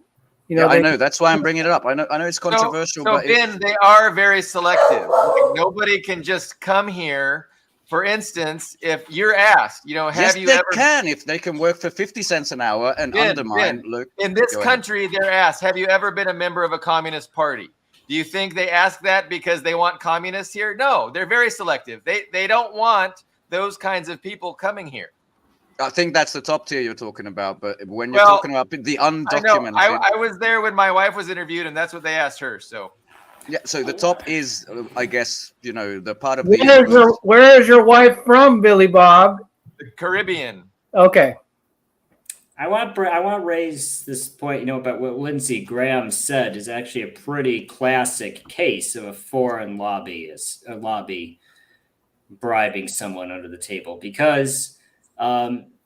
I know. That's why I'm bringing it up. I know it's controversial, so but Ben, they are very selective. Like, nobody can just come here. For instance, if you're asked, have you ever? Can if they can work for 50 cents an hour and undermine. Look, in this country, they're asked, have you ever been a member of a communist party? Do you think they ask that because they want communists here? No, they're very selective. They don't want those kinds of people coming here. I think that's the top tier you're talking about. But when you're talking about the undocumented, I was there when my wife was interviewed, and that's what they asked her. So. Yeah, so the top is, I guess, the part of where is your wife from, Billy Bob? The Caribbean. Okay. I want to raise this point, about what Lindsey Graham said is actually a pretty classic case of a foreign lobby bribing someone under the table, because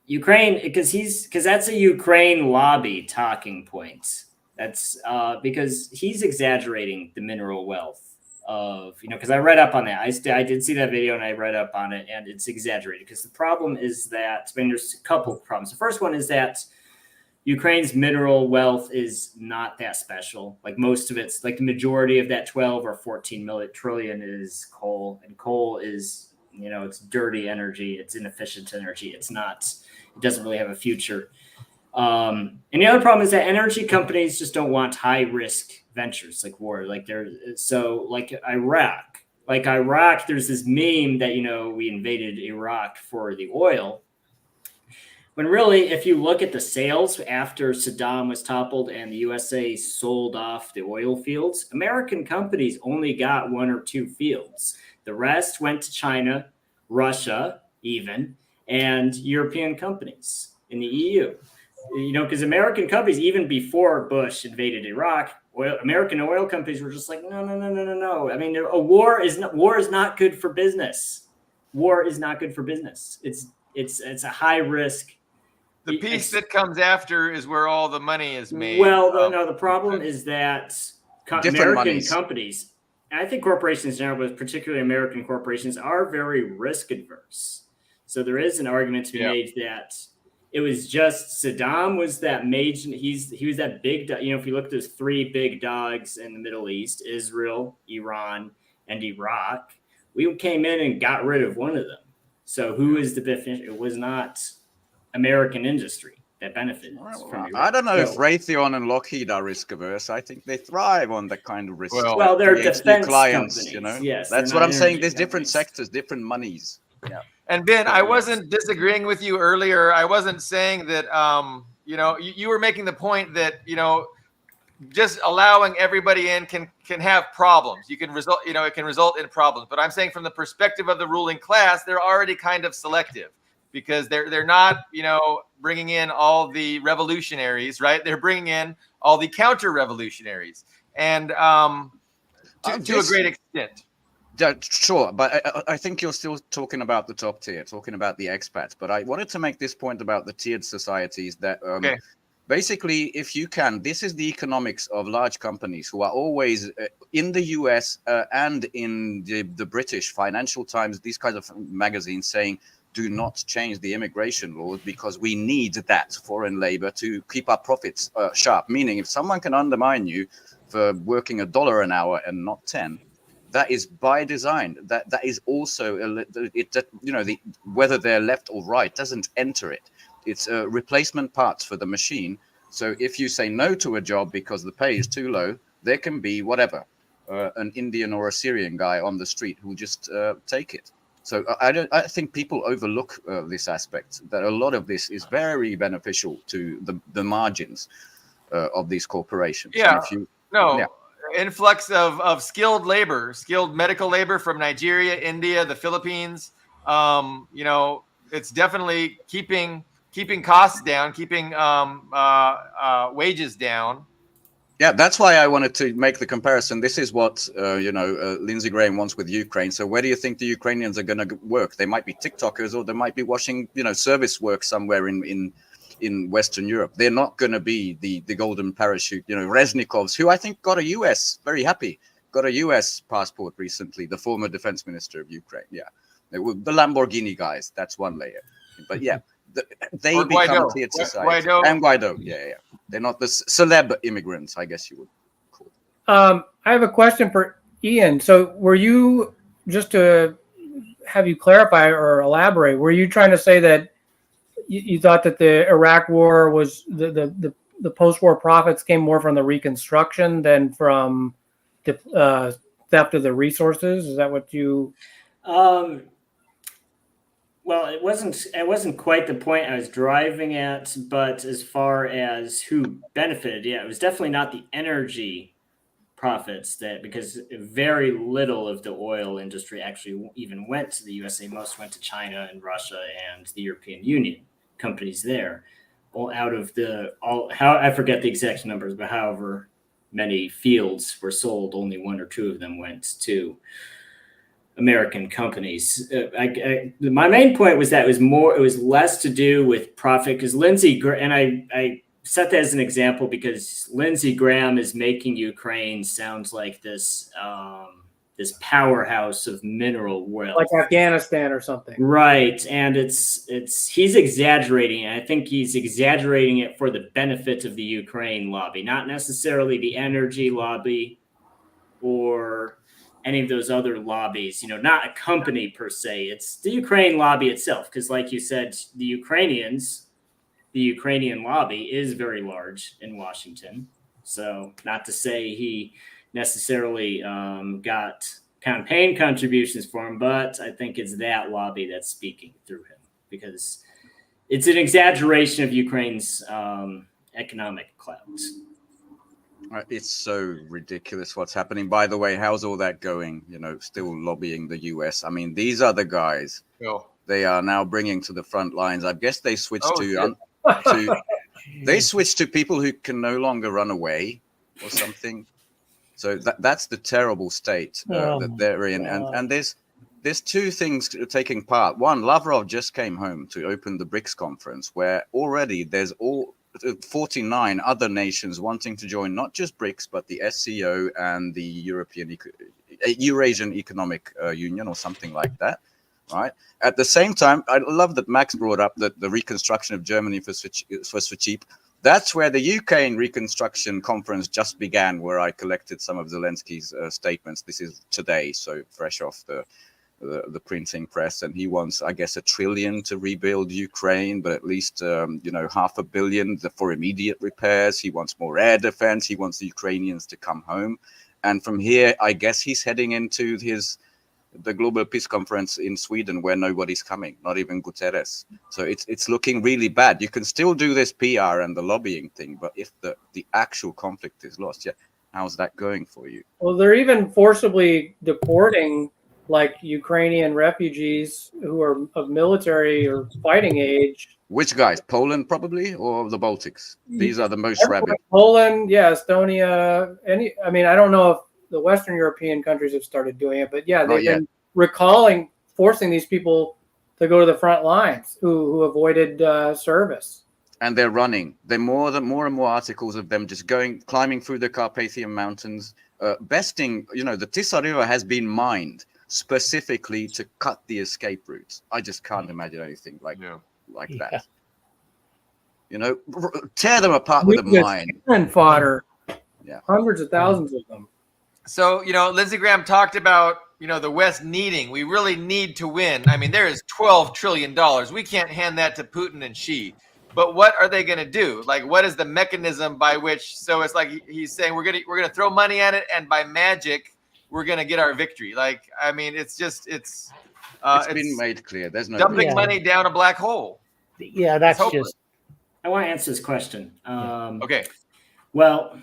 Ukraine, because that's a Ukraine lobby talking point. That's because he's exaggerating the mineral wealth of, because I read up on that. I did see that video and I read up on it, and it's exaggerated because the problem is that, there's a couple of problems. The first one is that Ukraine's mineral wealth is not that special. Like most of it's, like the majority of that 12 or 14 trillion is coal, and coal is, it's dirty energy. It's inefficient energy. It doesn't really have a future. And the other problem is that energy companies just don't want high risk ventures like war, like Iraq, there's this meme that, we invaded Iraq for the oil. When really, if you look at the sales after Saddam was toppled and the USA sold off the oil fields, American companies only got 1 or 2 fields. The rest went to China, Russia, even, and European companies in the EU. Because American companies, even before Bush invaded Iraq, American oil companies were just like, no. A war is not good for business. War is not good for business. It's a high risk. The piece that comes after is where all the money is made. Well, the problem is that American companies, and I think corporations in general, but particularly American corporations, are very risk adverse. So there is an argument to be made that it was just Saddam was that major. He was that big. If you look at those 3 big dogs in the Middle East: Israel, Iran, and Iraq. We came in and got rid of one of them. So who is the beneficiary? It was not American industry that benefited from Iraq. I don't know if Raytheon and Lockheed are risk averse. I think they thrive on that kind of risk. Well, they're defense clients. Yes, that's what I'm saying. There's different sectors, different monies. Yeah. And Ben, I wasn't disagreeing with you earlier. I wasn't saying that, you were making the point that, just allowing everybody in can have problems. It can result in problems. But I'm saying from the perspective of the ruling class, they're already kind of selective because they're not, bringing in all the revolutionaries, right? They're bringing in all the counter-revolutionaries. And to a great extent. Yeah, sure, but I think you're still talking about the top tier, talking about the expats. But I wanted to make this point about the tiered societies that basically, if you can, this is the economics of large companies who are always in the US and in the British Financial Times, these kinds of magazines saying, do not change the immigration laws because we need that foreign labor to keep our profits sharp. Meaning if someone can undermine you for working $1 an hour and not 10, that is by design. That is also whether they're left or right doesn't enter it. It's replacement parts for the machine. So if you say no to a job because the pay is too low, there can be whatever, an Indian or a Syrian guy on the street who just take it. So I think people overlook this aspect, that a lot of this is very beneficial to the margins of these corporations. Yeah. Influx of skilled labor, skilled medical labor from Nigeria, India, the Philippines. It's definitely keeping keeping costs down, keeping wages down. Yeah, that's why I wanted to make the comparison. This is what Lindsey Graham wants with Ukraine. So where do you think the Ukrainians are going to work? They might be TikTokers, or they might be washing, service work somewhere in Western Europe. They're not going to be the golden parachute, Reznikovs, who I think got a US passport recently, the former defense minister of Ukraine. Yeah, the Lamborghini guys. That's one layer. But yeah, they Or become Guaido. tiered society. Guaido. And Guaido. Yeah. They're not the celeb immigrants, I guess you would call them. I have a question for Ian. So were you, just to have you clarify or elaborate, were you trying to say that you thought that the Iraq war was the post-war profits came more from the reconstruction than from the theft of the resources? Is that what you? Well, it wasn't quite the point I was driving at, but as far as who benefited, yeah, it was definitely not the energy profits, that because very little of the oil industry actually even went to the USA. Most went to China and Russia and the European Union companies there. Well, out of I forget the exact numbers, but however many fields were sold, only one or two of them went to American companies. My main point was that it was less to do with profit, because and I set that as an example because Lindsey Graham is making Ukraine sounds like this powerhouse of mineral wealth, Like Afghanistan or something. right? And he's exaggerating it. I think he's exaggerating it for the benefit of the Ukraine lobby, not necessarily the energy lobby or any of those other lobbies, not a company per se. It's the Ukraine lobby itself. Because like you said, the Ukrainian lobby is very large in Washington. So not to say he necessarily got campaign contributions for him, but I think it's that lobby that's speaking through him, because it's an exaggeration of Ukraine's economic clout. It's so ridiculous what's happening. By the way, how's all that going? Still lobbying the US. I mean, these are the guys they are now bringing to the front lines. I guess they switched they switched to people who can no longer run away or something. So that's the terrible state that they're in. And there's two things taking part. One, Lavrov just came home to open the BRICS conference, where already there's 49 other nations wanting to join, not just BRICS, but the SCO and the Eurasian Economic Union or something like that, right? At the same time, I love that Max brought up that the reconstruction of Germany for cheap. That's where the UK reconstruction conference just began, where I collected some of Zelensky's statements. This is today, so fresh off the printing press, and he wants, I guess, $1 trillion to rebuild Ukraine, but at least $500 million for immediate repairs. He wants more air defense. He wants the Ukrainians to come home, and from here, I guess he's heading into the Global Peace Conference in Sweden, where nobody's coming, not even Guterres. So it's looking really bad. You can still do this PR and the lobbying thing, but if the actual conflict is lost, how's that going for you? Well, they're even forcibly deporting like Ukrainian refugees who are of military or fighting age. Which guys? Poland probably, or the Baltics? These are the most rabid. Poland, Estonia. I don't know if the Western European countries have started doing it, but they've been forcing these people to go to the front lines who avoided service. And they're running. There are more and more articles of them just climbing through the Carpathian Mountains, besting. The Tisza River has been mined specifically to cut the escape routes. I just can't imagine anything like that. Tear them apart with a mine. And fodder. Yeah, hundreds of thousands of them. So, Lindsey Graham talked about, the West we really need to win. I mean, there is $12 trillion. We can't hand that to Putin and Xi. But what are they going to do? Like, what is the mechanism by which? So it's like he's saying we're gonna throw money at it, and by magic we're gonna get our victory. Like, I mean, it's been made clear. There's no dumping money down a black hole. Yeah, that's just. I want to answer this question. Okay. Well,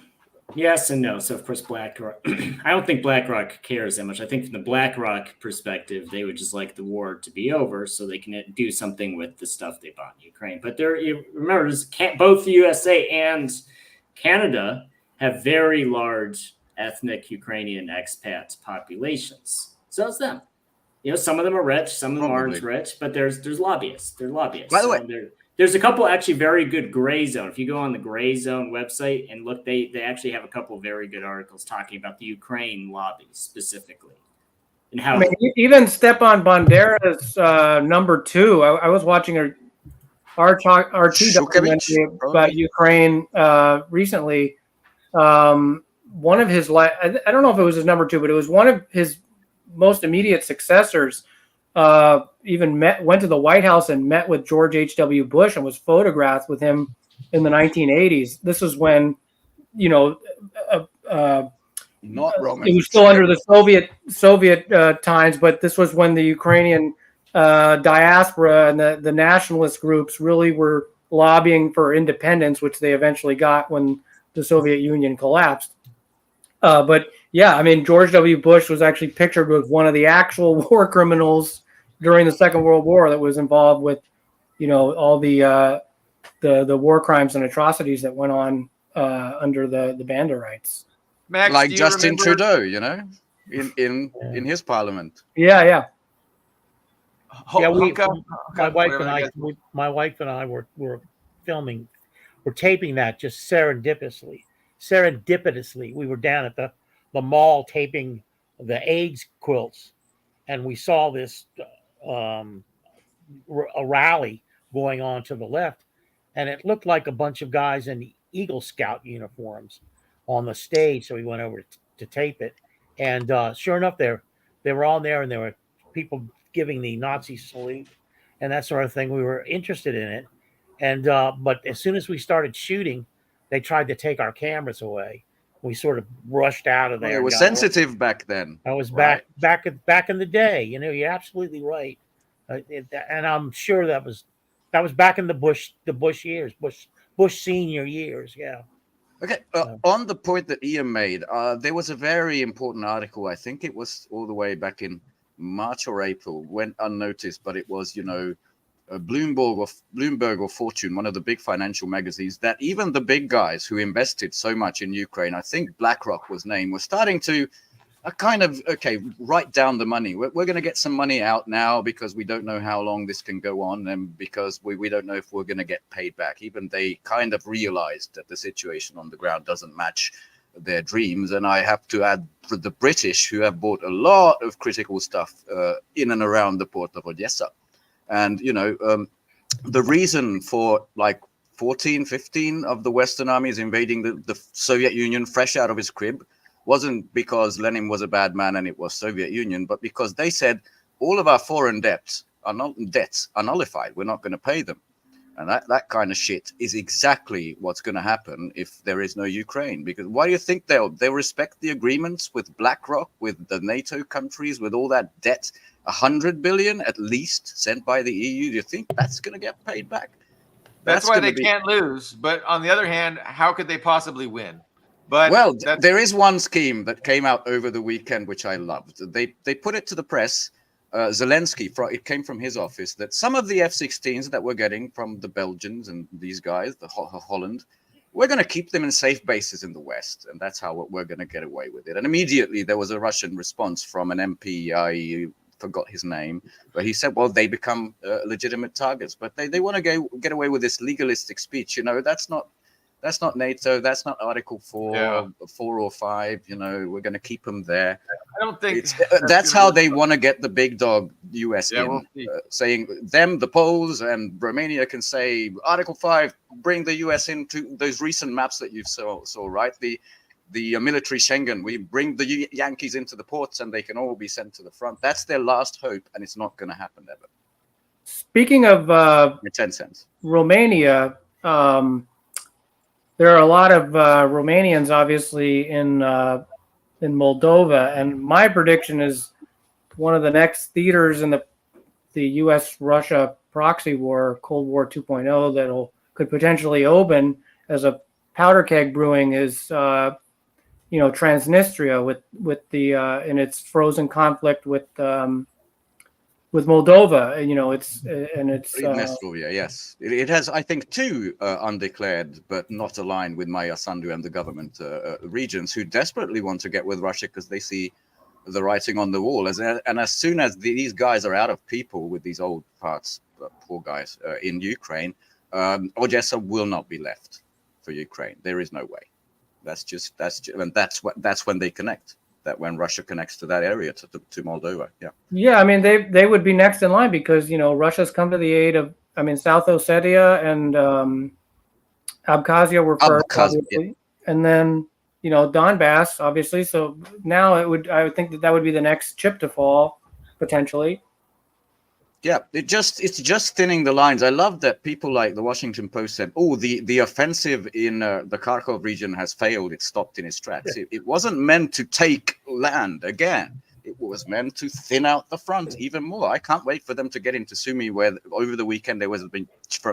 Yes and no. So of course BlackRock. I don't think BlackRock cares that much. I think from the BlackRock perspective, they would just like the war to be over so they can do something with the stuff they bought in Ukraine. But there, you remember, both the USA and Canada have very large ethnic Ukrainian expat populations. So it's them. You know, some of them are rich, some of them aren't rich, but there's lobbyists. They're lobbyists. By the way, there's a couple actually very good Gray Zone. If you go on the Gray Zone website and look, they actually have a couple of very good articles talking about the Ukraine lobby specifically and how. I mean, even Stepan Bandera's number 2. I was watching a RT documentary about Ukraine recently. One of his, I don't know if it was his number 2, but it was one of his most immediate successors. Even went to the White House and met with George H.W. Bush and was photographed with him in the 1980s. This is when, you know, not wrong. It was still under the Soviet times, but this was when the Ukrainian diaspora and the nationalist groups really were lobbying for independence, which they eventually got when the Soviet Union collapsed. But yeah, I mean, George W. Bush was actually pictured with one of the actual war criminals during the Second World War that was involved with, you know, all the war crimes and atrocities that went on under the Banderites. Max, like Justin Trudeau, you know, in his parliament. Yeah, my wife and I were filming, we're taping that just serendipitously. We were down at the mall taping the AIDS quilts, and we saw this a rally going on to the left, and it looked like a bunch of guys in Eagle Scout uniforms on the stage. So we went over to tape it, and sure enough, they were on there, and there were people giving the Nazi salute and that sort of thing. We were interested in it, and but as soon as we started shooting, they tried to take our cameras away. We sort of rushed out of there. Well, it was sensitive back then. I was back in the day. You know, you're absolutely right, and I'm sure that was back in the Bush years, Bush senior years. Yeah. Okay. On the point that Ian made, there was a very important article. I think it was all the way back in March or April, went unnoticed, but it was, you know, Bloomberg or Fortune, one of the big financial magazines, that even the big guys who invested so much in Ukraine, I think BlackRock was named, were starting to kind of, okay, write down the money. We're going to get some money out now because we don't know how long this can go on, and because we don't know if we're going to get paid back. Even they kind of realized that the situation on the ground doesn't match their dreams. And I have to add the British, who have bought a lot of critical stuff in and around the port of Odessa. And, you know, the reason for like 15 of the Western armies invading the Soviet Union fresh out of his crib wasn't because Lenin was a bad man and it was Soviet Union, but because they said all of our foreign debts are nullified. We're not going to pay them. And that kind of shit is exactly what's going to happen if there is no Ukraine. Because why do you think they'll respect the agreements with BlackRock, with the NATO countries, with all that debt, 100 billion at least sent by the EU? Do you think that's going to get paid back? That's why they can't lose. But on the other hand, how could they possibly win? But well, there is one scheme that came out over the weekend, which I loved. They put it to the press. Zelensky, it came from his office, that some of the F-16s that we're getting from the Belgians and these guys, the Holland, we're going to keep them in safe bases in the West, and that's how we're going to get away with it. And immediately there was a Russian response from an MP, I forgot his name, but he said, well, they become legitimate targets, but they want to get away with this legalistic speech. You know, that's not NATO. That's not Article 4 or 5. You know, we're going to keep them there. I don't think that's how they want to get the big dog US in, saying them, the Poles and Romania can say Article 5, bring the US into those recent maps that you saw, right? The military Schengen, we bring the Yankees into the ports and they can all be sent to the front. That's their last hope, and it's not going to happen ever. Speaking of 10 cents, Romania. There are a lot of Romanians, obviously, in Moldova, and my prediction is one of the next theaters in the U.S.-Russia proxy war, Cold War 2.0, could potentially open as a powder keg brewing is Transnistria with the in its frozen conflict with Moldova. It's Transnistria, yes. It has, I think, two undeclared but not aligned with Maya Sandu and the government regions who desperately want to get with Russia because they see the writing on the wall. And as soon as these guys are out of people with these old parts, poor guys, in Ukraine, Odessa will not be left for Ukraine. There is no way. And that's when they connect. That when Russia connects to that area to Moldova. Yeah, I mean they would be next in line because Russia's come to the aid of South Ossetia and Abkhazia were first, obviously, and then Donbass, obviously. So now I would think that would be the next chip to fall potentially. Yeah, it's just thinning the lines. I love that people like the Washington Post said, "Oh, the offensive in the Kharkov region has failed. It stopped in its tracks." It wasn't meant to take land again. It was meant to thin out the front even more. I can't wait for them to get into Sumy, where over the weekend there was been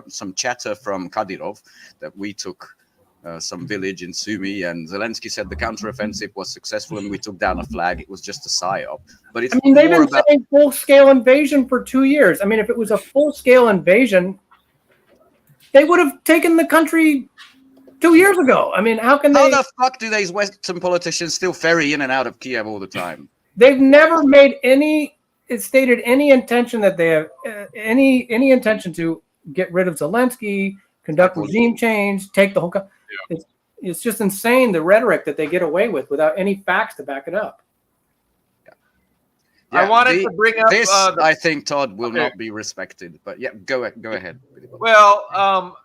some chatter from Kadyrov that we took some village in Sumy, and Zelensky said the counteroffensive was successful and we took down a flag. It was just a psyop. But it's they've been saying full-scale invasion for 2 years. I mean, if it was a full-scale invasion, they would have taken the country 2 years ago. I mean, how the fuck do these Western politicians still ferry in and out of Kiev all the time? They've never stated any intention that they have any intention to get rid of Zelensky, conduct regime change, take the whole country. It's just insane, the rhetoric that they get away with without any facts to back it up. I wanted to bring up this. I think Todd will not be respected, but go ahead. Well,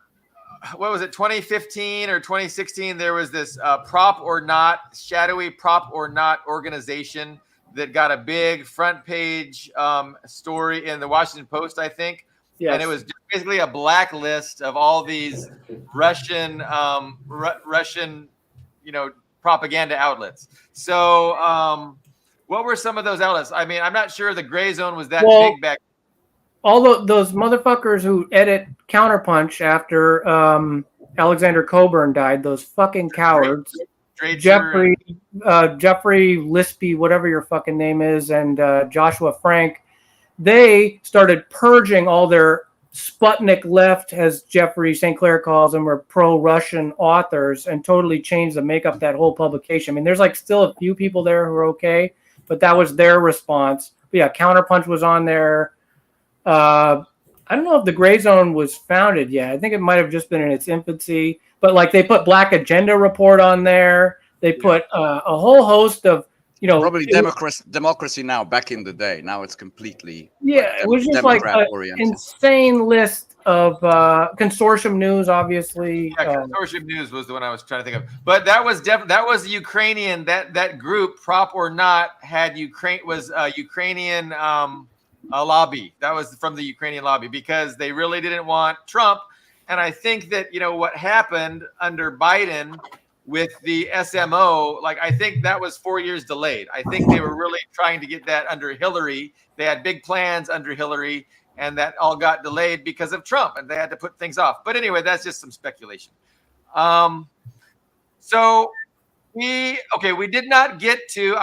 what was it? 2015 or 2016? There was this shadowy prop or not organization that got a big front page story in the Washington Post, I think. Yes. And it was basically a blacklist of all these Russian, propaganda outlets. So, what were some of those outlets? I mean, I'm not sure the gray zone was that big back. All those motherfuckers who edit Counterpunch after Alexander Coburn died, those fucking cowards. Jeffrey Lispy, whatever your fucking name is, and Joshua Frank. They started purging all their Sputnik left, as Jeffrey St. Clair calls them, or pro-Russian authors, and totally changed the makeup of that whole publication. I mean, there's still a few people there who are okay, but that was their response. But yeah, Counterpunch was on there. I don't know if the Gray Zone was founded yet. I think it might have just been in its infancy. But they put Black Agenda Report on there. They put a whole host of probably democracy now. Back in the day, now it's completely it was just an insane list of Consortium News, obviously. Yeah, Consortium News was the one I was trying to think of. But that was that was Ukrainian. That group, Prop or Not, had Ukrainian lobby. That was from the Ukrainian lobby because they really didn't want Trump. And I think that what happened under Biden with the SMO, I think that was 4 years delayed. I think they were really trying to get that under Hillary. They had big plans under Hillary, and that all got delayed because of Trump, and they had to put things off. But anyway, that's just some speculation. So we did not get to,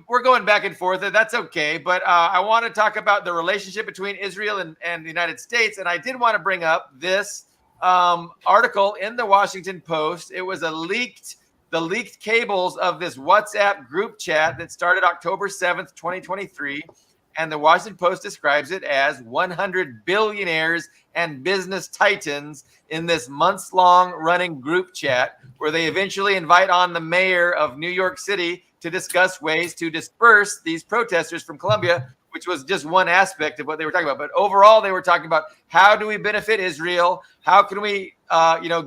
we're going back and forth, and that's okay. But I want to talk about the relationship between Israel and the United States. And I did want to bring up this article in the Washington Post. It was the leaked cables of this WhatsApp group chat that started October 7th, 2023. And the Washington Post describes it as 100 billionaires and business titans in this months-long running group chat where they eventually invite on the mayor of New York City to discuss ways to disperse these protesters from Colombia, which was just one aspect of what they were talking about. But overall, they were talking about how do we benefit Israel? How can we,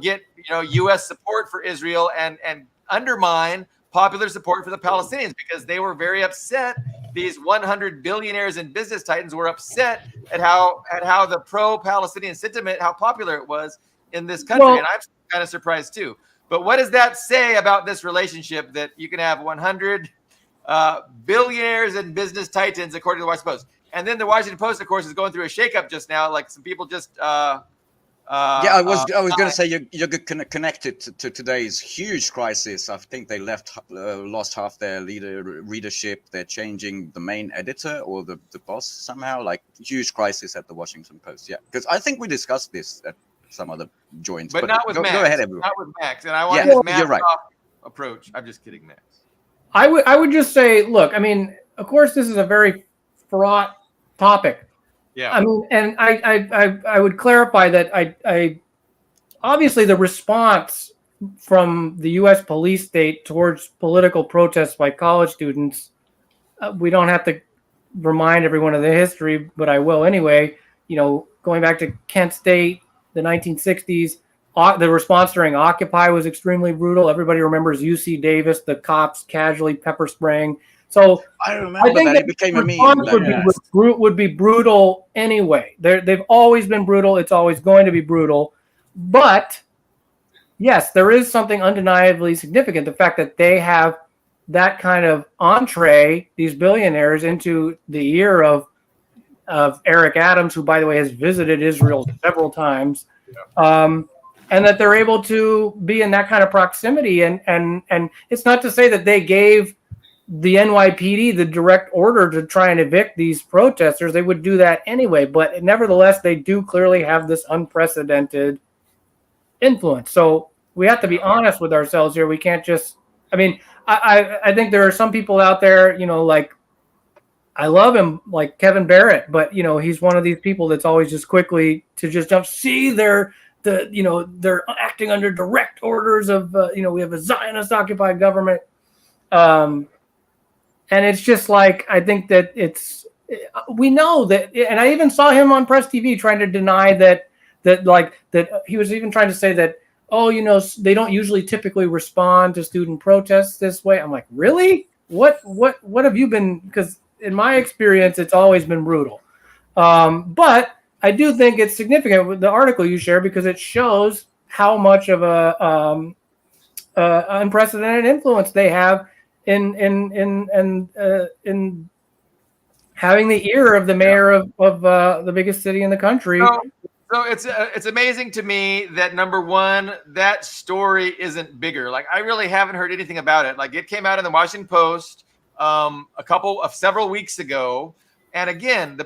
get, U.S. support for Israel and undermine popular support for the Palestinians, because they were very upset. These 100 billionaires and business titans were upset at how the pro-Palestinian sentiment, how popular it was in this country. And I'm kind of surprised too. But what does that say about this relationship that you can have 100 billionaires and business titans, according to the Washington Post? And then the Washington Post, of course, is going through a shakeup just now. Some people just Yeah, I was going to say you're connected to today's huge crisis. I think they lost half their readership. They're changing the main editor or the boss somehow. Like huge crisis at the Washington Post. Yeah, because I think we discussed this at some other joints. But not with Max. Go ahead, everyone. Not with Max. And I want his Max right. approach. I'm just kidding, Max. I would just say, look, I mean, of course, this is a very fraught topic. Yeah. I mean, and I would clarify that I obviously the response from the U.S. police state towards political protests by college students, we don't have to remind everyone of the history, but I will anyway. You know, going back to Kent State, the 1960s, the response during Occupy was extremely brutal. Everybody remembers UC Davis, the cops casually pepper spraying. So I remember that it became a meme. Would be brutal anyway. They've always been brutal. It's always going to be brutal. But yes, there is something undeniably significant. The fact that they have that kind of entree, these billionaires, into the ear of Eric Adams, who, by the way, has visited Israel several times, and that they're able to be in that kind of proximity. And it's not to say that they gave the NYPD the direct order to try and evict these protesters. They would do that anyway, but nevertheless, they do clearly have this unprecedented influence. So we have to be honest with ourselves here. We can't just, I mean, I think there are some people out there, you know, like, I love him, like Kevin Barrett, but, you know, he's one of these people that's always just quickly to just jump, see they're acting under direct orders of, we have a Zionist occupied government. And it's just like, I think that we know that, and I even saw him on Press TV trying to deny that he was even trying to say that, they don't usually typically respond to student protests this way. I'm like, really? What have you been? Because in my experience, it's always been brutal. But I do think it's significant with the article you share because it shows how much of a unprecedented influence they have in having the ear of the mayor of the biggest city in the country. So it's amazing to me that, number one, that story isn't bigger. Like, I really haven't heard anything about it. Like, it came out in the Washington Post several weeks ago, and again,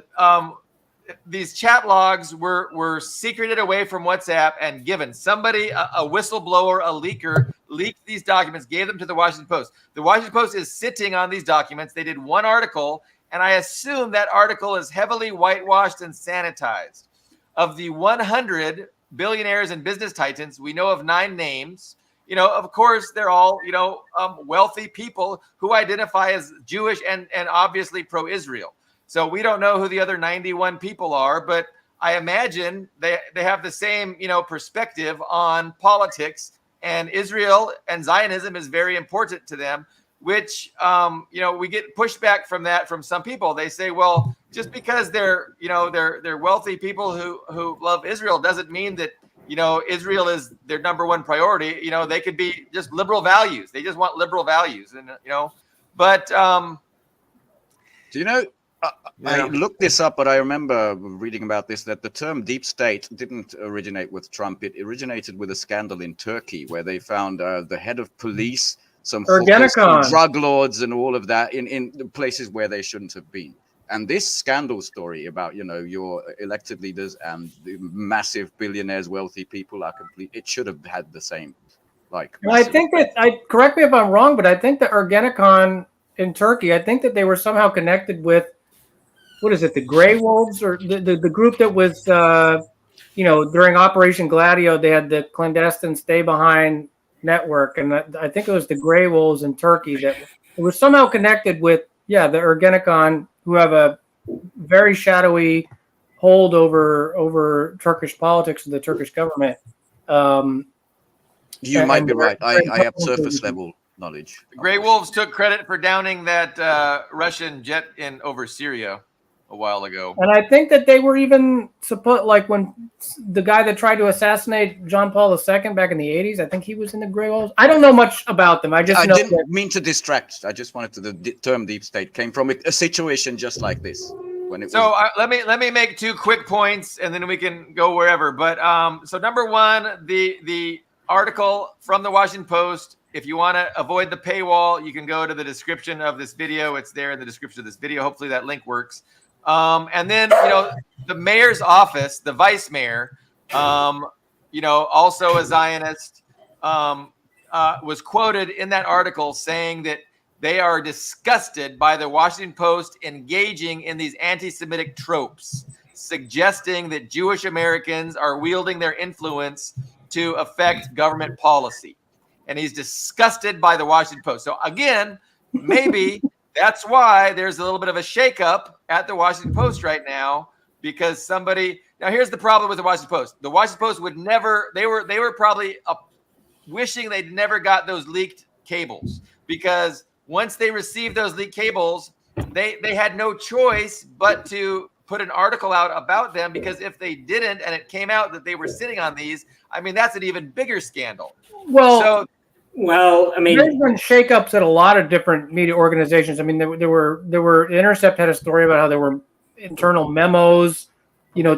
these chat logs were secreted away from WhatsApp and given. Somebody, a whistleblower, a leaker, leaked these documents, gave them to the Washington Post. The Washington Post is sitting on these documents. They did one article, and I assume that article is heavily whitewashed and sanitized. Of the 100 billionaires and business titans, we know of 9 names. Of course, they're all, wealthy people who identify as Jewish and obviously pro-Israel. So we don't know who the other 91 people are, but I imagine they have the same, perspective on politics, and Israel and Zionism is very important to them, which, we get pushback from that from some people. They say, well, just because they're wealthy people who love Israel doesn't mean that, Israel is their number one priority. They could be just liberal values. They just want liberal values. And, but. Do I looked this up, but I remember reading about this, that the term deep state didn't originate with Trump. It originated with a scandal in Turkey where they found the head of police, some drug lords and all of that in places where they shouldn't have been. And this scandal story about, your elected leaders and the massive billionaires, wealthy people are complete. It should have had the same, I think that, correct me if I'm wrong, but I think the Ergenekon in Turkey, I think that they were somehow connected with, what is it, the Grey Wolves, or the group that was, during Operation Gladio, they had the clandestine stay behind network. And I think it was the Grey Wolves in Turkey that it was somehow connected with, the Ergenekon, who have a very shadowy hold over Turkish politics and the Turkish government. You might be right. I have surface level knowledge. The Grey Wolves took credit for downing that Russian jet over Syria a while ago. And I think that they were even when the guy that tried to assassinate John Paul II back in the 80s, I think he was in the Grey Wolves. I don't know much about them. I didn't mean to distract. I just wanted the term deep state came from a situation just like this. when it So was. let me make 2 quick points, and then we can go wherever. But so number one, the article from the Washington Post. If you want to avoid the paywall, you can go to the description of this video. It's there in the description of this video. Hopefully that link works. And then the mayor's office, the vice mayor, also a Zionist, was quoted in that article saying that they are disgusted by the Washington Post engaging in these anti-Semitic tropes, suggesting that Jewish Americans are wielding their influence to affect government policy. And he's disgusted by the Washington Post. So again, maybe that's why there's a little bit of a shakeup at the Washington Post right now, because now here's the problem with the Washington Post. The Washington Post would never, they were probably wishing they'd never got those leaked cables, because once they received those leaked cables, they had no choice but to put an article out about them, because if they didn't and it came out that they were sitting on these, I mean, that's an even bigger scandal. Well, I mean, there's been shakeups at a lot of different media organizations. I mean, there were Intercept had a story about how there were internal memos,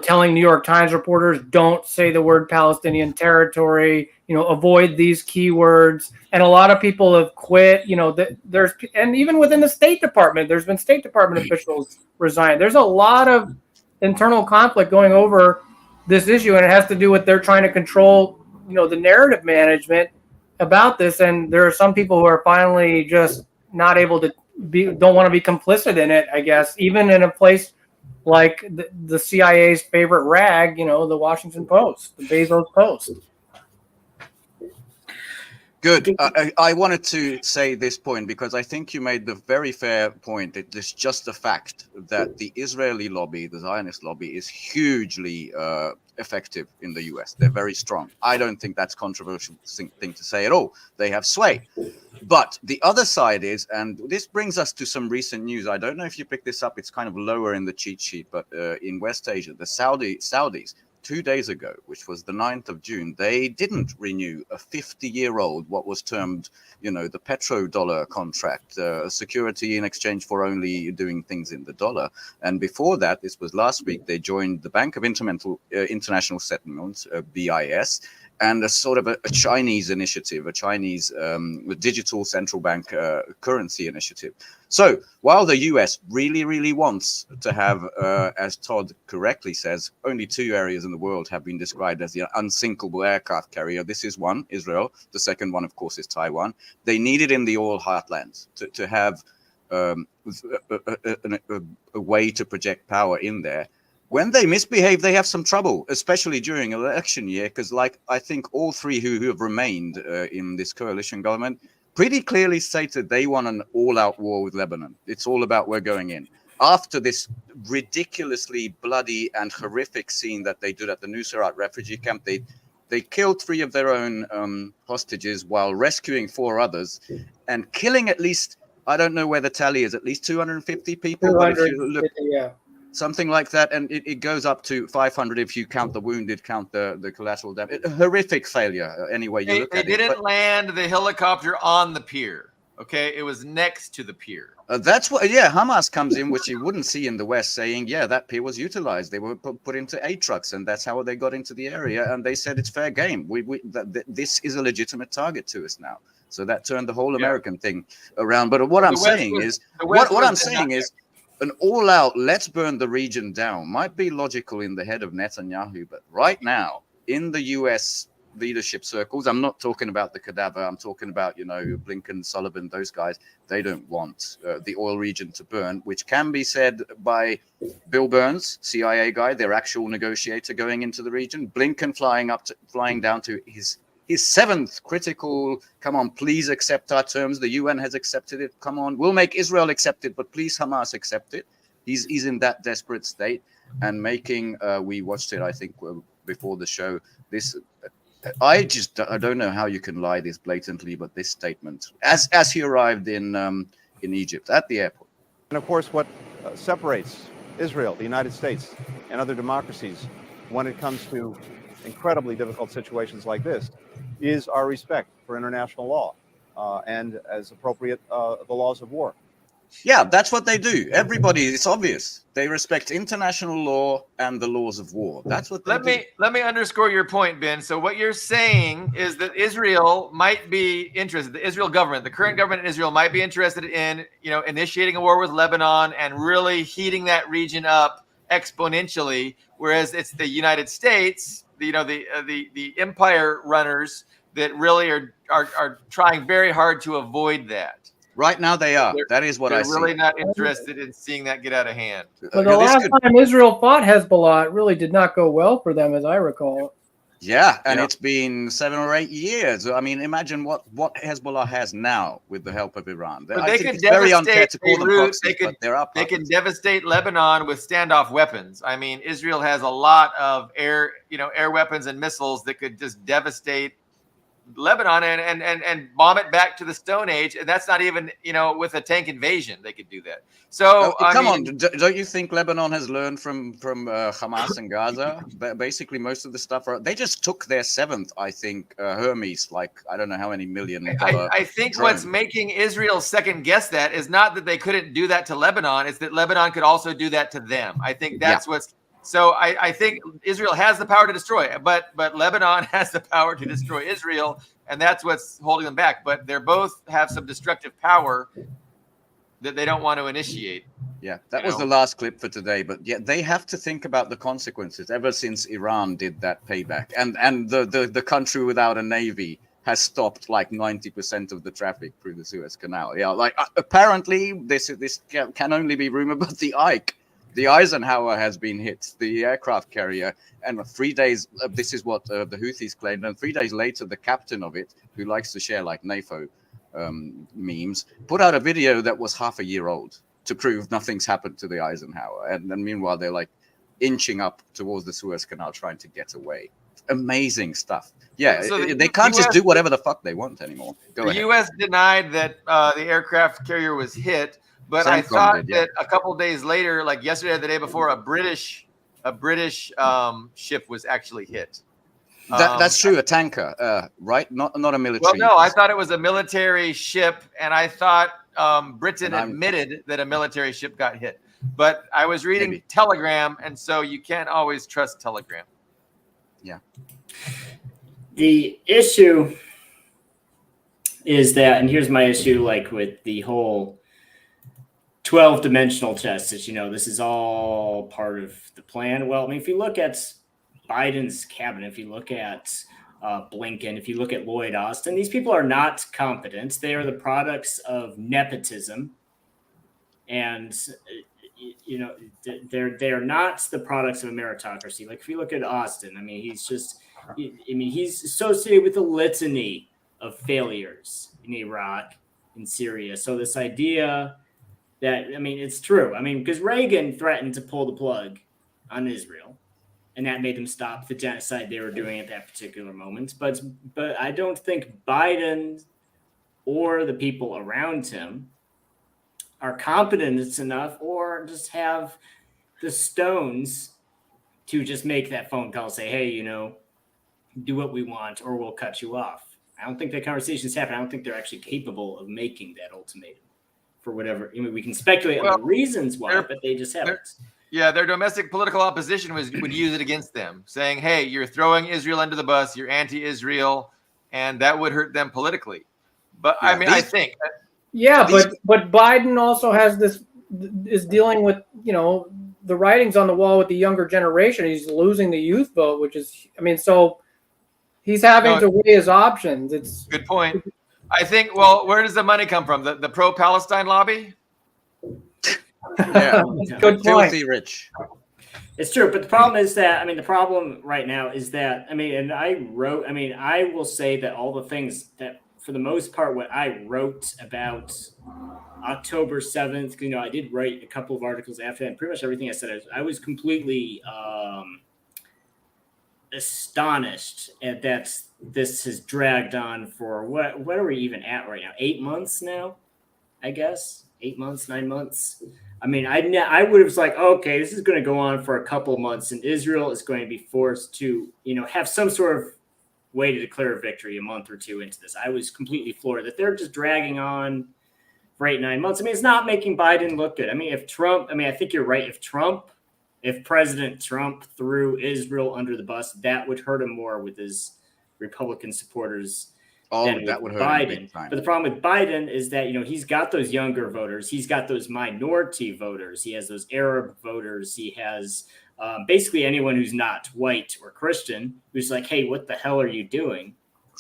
telling New York Times reporters, don't say the word Palestinian territory, avoid these keywords. And a lot of people have quit, and even within the State Department, there's been State Department officials resign. There's a lot of internal conflict going over this issue, and it has to do with they're trying to control, the narrative management about this. And there are some people who are finally just not able to don't want to be complicit in it, I guess, even in a place like the CIA's favorite rag, the Washington Post, the Bezos Post. Good. I wanted to say this point because I think you made the very fair point. It's just a fact that the Israeli lobby, the Zionist lobby, is hugely effective in the US. They're very strong. I don't think that's a controversial thing to say at all. They have sway. But the other side is, and this brings us to some recent news. I don't know if you picked this up. It's kind of lower in the cheat sheet, but in West Asia, the Saudis, 2 days ago, which was the 9th of June, they didn't renew a 50-year-old, what was termed, the petrodollar contract, security in exchange for only doing things in the dollar. And before that, this was last week, they joined the Bank of International Settlements, BIS, and a sort of a Chinese initiative, a Chinese digital central bank currency initiative. So while the US really, really wants to have, as Todd correctly says, only 2 areas in the world have been described as the unsinkable aircraft carrier. This is one, Israel. The second one, of course, is Taiwan. They need it in the oil heartlands to have a way to project power in there. When they misbehave, they have some trouble, especially during election year, because I think all three who have remained in this coalition government pretty clearly stated they want an all-out war with Lebanon. It's all about we're going in. After this ridiculously bloody and horrific scene that they did at the Nusayrat refugee camp, they killed 3 of their own hostages while rescuing 4 others and killing at least, I don't know where the tally is, at least 250 people. But if you look, yeah. Something like that, and it goes up to 500 if you count the wounded, count the collateral damage. A horrific failure, anyway you look at it. They didn't land the helicopter on the pier, okay? It was next to the pier. That's what, Hamas comes in, which you wouldn't see in the West, saying, that pier was utilized. They were put into aid trucks, and that's how they got into the area, and they said it's fair game. This is a legitimate target to us now. So that turned the whole American thing around. But what I'm saying is, an all-out, let's burn the region down might be logical in the head of Netanyahu, but right now, in the U.S. leadership circles, I'm not talking about the cadaver, I'm talking about, Blinken, Sullivan, those guys, they don't want the oil region to burn, which can be said by Bill Burns, CIA guy, their actual negotiator going into the region, Blinken flying down to his 7th critical, come on, please accept our terms. The UN has accepted it. Come on, we'll make Israel accept it, but please Hamas accept it. He's in that desperate state and making, we watched it, I think, before the show. This, I don't know how you can lie this blatantly, but this statement, as he arrived in Egypt at the airport. And of course, what separates Israel, the United States, and other democracies when it comes to incredibly difficult situations like this is our respect for international law and, as appropriate, the laws of war. Yeah, that's what they do. Everybody, it's obvious. They respect international law and the laws of war. That's what they do. Let me underscore your point, Ben. So what you're saying is that Israel might be interested, the Israel government, the current government in Israel might be interested in, initiating a war with Lebanon and really heating that region up exponentially, whereas it's the United States, the empire runners that really are trying very hard to avoid that. Right now they are. That is what I see. They're really not interested in seeing that get out of hand. But the last time Israel fought Hezbollah, it really did not go well for them, as I recall. Yeah, and it's been 7 or 8 years. I mean, imagine what Hezbollah has now with the help of Iran. But I think it's very unfair to call them proxies, but there are they can devastate Lebanon with standoff weapons. I mean, Israel has a lot of air weapons and missiles that could just devastate Lebanon and bomb it back to the Stone Age, and that's not even with a tank invasion they could do that. So come on, don't you think Lebanon has learned from Hamas and Gaza? Basically, most of the stuff they just took their 7th, I think, Hermes, like I don't know how many $1 million. I think drone. What's making Israel second guess that is not that they couldn't do that to Lebanon; it's that Lebanon could also do that to them. I think that's what's. So I think Israel has the power to destroy it, but Lebanon has the power to destroy Israel, and that's what's holding them back. But they both have some destructive power that they don't want to initiate. Yeah, that was the last clip for today. But yeah, they have to think about the consequences ever since Iran did that payback. And the country without a navy has stopped like 90% of the traffic through the Suez Canal. Yeah, like apparently this can only be rumor, but the Ike. The Eisenhower has been hit, the aircraft carrier, and 3 days, this is what the Houthis claimed, and 3 days later, the captain of it, who likes to share like NAFO memes, put out a video that was half a year old to prove nothing's happened to the Eisenhower. And meanwhile, they're like inching up towards the Suez Canal trying to get away. Amazing stuff. Yeah, so they can't just do whatever the fuck they want anymore. The U.S. denied that the aircraft carrier was hit. But I thought that a couple of days later, like yesterday or the day before, a British ship was actually hit. That's true, a tanker, right? Not a military. Well, no, I thought it was a military ship, and I thought Britain admitted that a military ship got hit. But I was reading Telegram, and so you can't always trust Telegram. Yeah. The issue is that, and here's my issue, like with the whole 12-dimensional chess, this is all part of the plan. Well, I mean, if you look at Biden's cabinet, if you look at Blinken, if you look at Lloyd Austin, these people are not competent. They are the products of nepotism. And, they're not the products of a meritocracy. Like if you look at Austin, I mean, he's associated with a litany of failures in Iraq and Syria. So this idea that, I mean, it's true. I mean, because Reagan threatened to pull the plug on Israel, and that made them stop the genocide they were doing at that particular moment. But I don't think Biden or the people around him are competent enough or just have the stones to just make that phone call, say, hey, do what we want or we'll cut you off. I don't think that conversation's happened. I don't think they're actually capable of making that ultimatum. For whatever, we can speculate on the reasons why, but they just haven't. Yeah, their domestic political opposition would use it against them, saying, "Hey, you're throwing Israel under the bus. You're anti-Israel," and that would hurt them politically. But I mean, I think. Yeah, but Biden also is dealing with the writings on the wall with the younger generation. He's losing the youth vote, which is, so he's having to weigh his options. It's good point. I think, well, where does the money come from? The pro-Palestine lobby? Yeah, good point. Filthy rich. It's true, but the problem is that, the problem right now is that, and I will say that all the things that, for the most part, what I wrote about October 7th, I did write a couple of articles after that, and pretty much everything I said, I was completely astonished at that this has dragged on for what are we even at right now? 8 months now, I guess. 8 months, 9 months. I would have like, okay, this is going to go on for a couple of months, and Israel is going to be forced to, have some sort of way to declare a victory a month or two into this. I was completely floored that they're just dragging on for 8-9 months. I mean, it's not making Biden look good. I mean, I think you're right. If President Trump threw Israel under the bus, that would hurt him more with his Republican supporters than that with would hurt him Biden. big time. But the problem with Biden is that, he's got those younger voters. He's got those minority voters. He has those Arab voters. He has basically anyone who's not white or Christian who's like, hey, what the hell are you doing?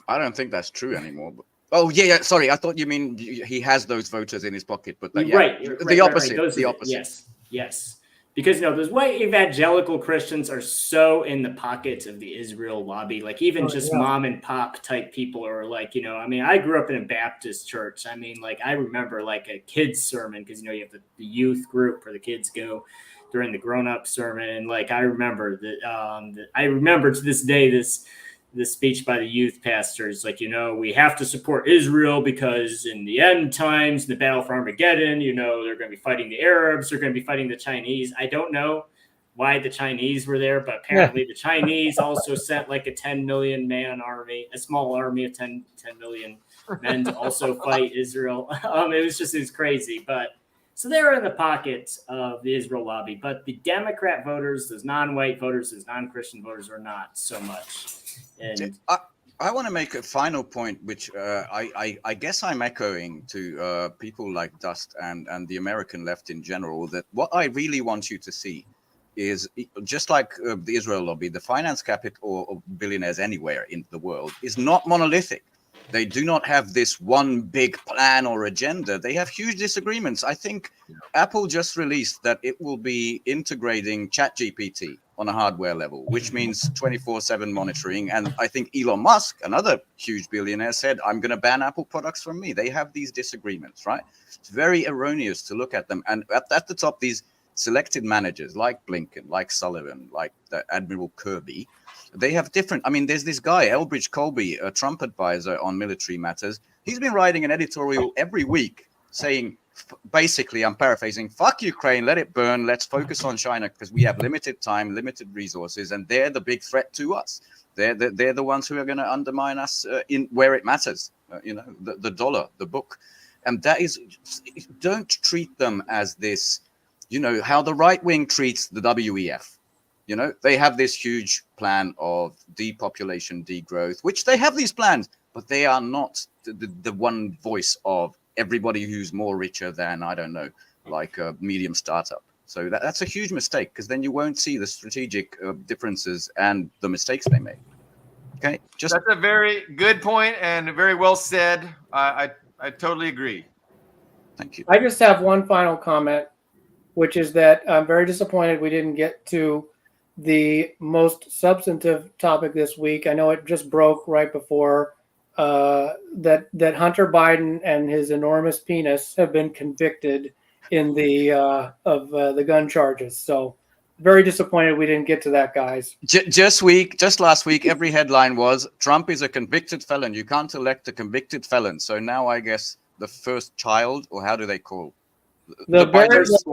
I don't think that's true anymore. But, oh, yeah. Sorry. I thought you mean he has those voters in his pocket. But the opposite. Right. The opposite. Yes. Because, those white evangelical Christians are so in the pocket of the Israel lobby. Like, even mom and pop type people are like, I grew up in a Baptist church. I mean, like, I remember like a kid's sermon because, you have the youth group where the kids go during the grown-up sermon. And like, I remember to this day, this speech by the youth pastors, like, we have to support Israel because in the end times, in the battle for Armageddon, they're going to be fighting the Arabs, they're going to be fighting the Chinese. I don't know why the Chinese were there, but apparently the Chinese also sent like a 10 million man army, a small army of 10 million men to also fight Israel. It was crazy. But so they're in the pocket of the Israel lobby, but the Democrat voters, those non-white voters, those non-Christian voters are not so much. And I want to make a final point, which I guess I'm echoing to people like Dust and the American left in general, that what I really want you to see is just like the Israel lobby, the finance capital of billionaires anywhere in the world is not monolithic. They do not have this one big plan or agenda. They have huge disagreements. I think Apple just released that it will be integrating ChatGPT on a hardware level, which means 24/7 monitoring. And I think Elon Musk, another huge billionaire, said, I'm going to ban Apple products from me. They have these disagreements, right? It's very erroneous to look at them. And at the top, these selected managers like Blinken, like Sullivan, like Admiral Kirby, they have different. I mean, there's this guy, Elbridge Colby, a Trump advisor on military matters. He's been writing an editorial every week saying, basically, I'm paraphrasing, fuck Ukraine, let it burn. Let's focus on China because we have limited time, limited resources, and they're the big threat to us. They're the ones who are going to undermine us in where it matters. The dollar, the book. And that is, don't treat them as this, how the right wing treats the WEF. They have this huge plan of depopulation, degrowth, which they have these plans, but they are not the one voice of everybody who's more richer than, I don't know, like a medium startup. So that's a huge mistake because then you won't see the strategic differences and the mistakes they make. Okay, that's a very good point and very well said. I totally agree. Thank you. I just have one final comment, which is that I'm very disappointed we didn't get to the most substantive topic this week. I know it just broke right before that Hunter Biden and his enormous penis have been convicted in the gun charges. So very disappointed we didn't get to that, guys. Just last week, every headline was Trump is a convicted felon. You can't elect a convicted felon. So now I guess the first child, or how do they call? The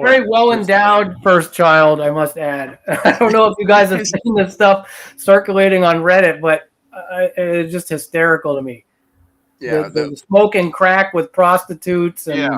very well endowed first child, I must add. I don't know if you guys have seen this stuff circulating on Reddit, but it's just hysterical to me. Yeah, the smoking crack with prostitutes. And,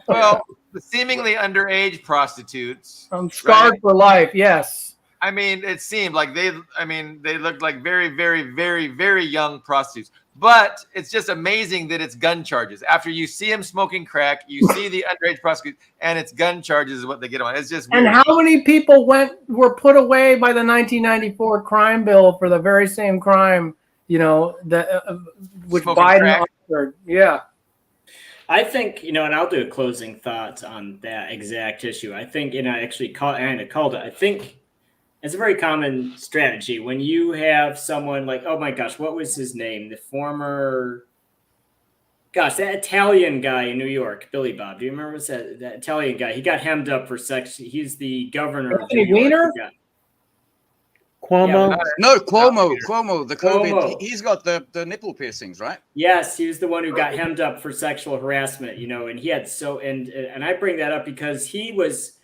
well, the seemingly underage prostitutes. I'm scarred for life. Yes. I mean, it seemed like they looked like very, very, very, very young prostitutes. But it's just amazing that it's gun charges. After you see him smoking crack, you see the underage prostitute, and it's gun charges is what they get on. It's just weird. And how many people were put away by the 1994 crime bill for the very same crime, which Smoking Biden authored? Yeah. I think, and I'll do a closing thought on that exact issue. I think, I actually called it, I think it's a very common strategy when you have someone like, oh my gosh, what was his name? The former, that Italian guy in New York, Billy Bob. Do you remember that Italian guy? He got hemmed up for sex. He's the governor of New York. Cuomo? No, Cuomo, the COVID. Cuomo. He's got the nipple piercings, right? Yes, he was the one who got hemmed up for sexual harassment, and he had and I bring that up because he was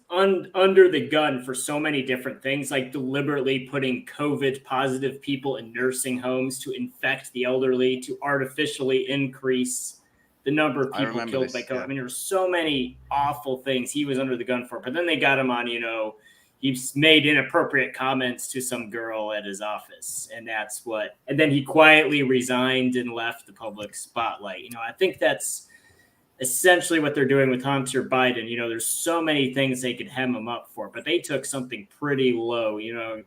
under the gun for so many different things, like deliberately putting COVID positive people in nursing homes to infect the elderly, to artificially increase the number of I people remember killed this, by COVID. yeah. I mean, there were so many awful things he was under the gun for. But then they got him on, he's made inappropriate comments to some girl at his office. And then he quietly resigned and left the public spotlight. I think that's essentially what they're doing with Hunter Biden. There's so many things they could hem him up for, but they took something pretty low.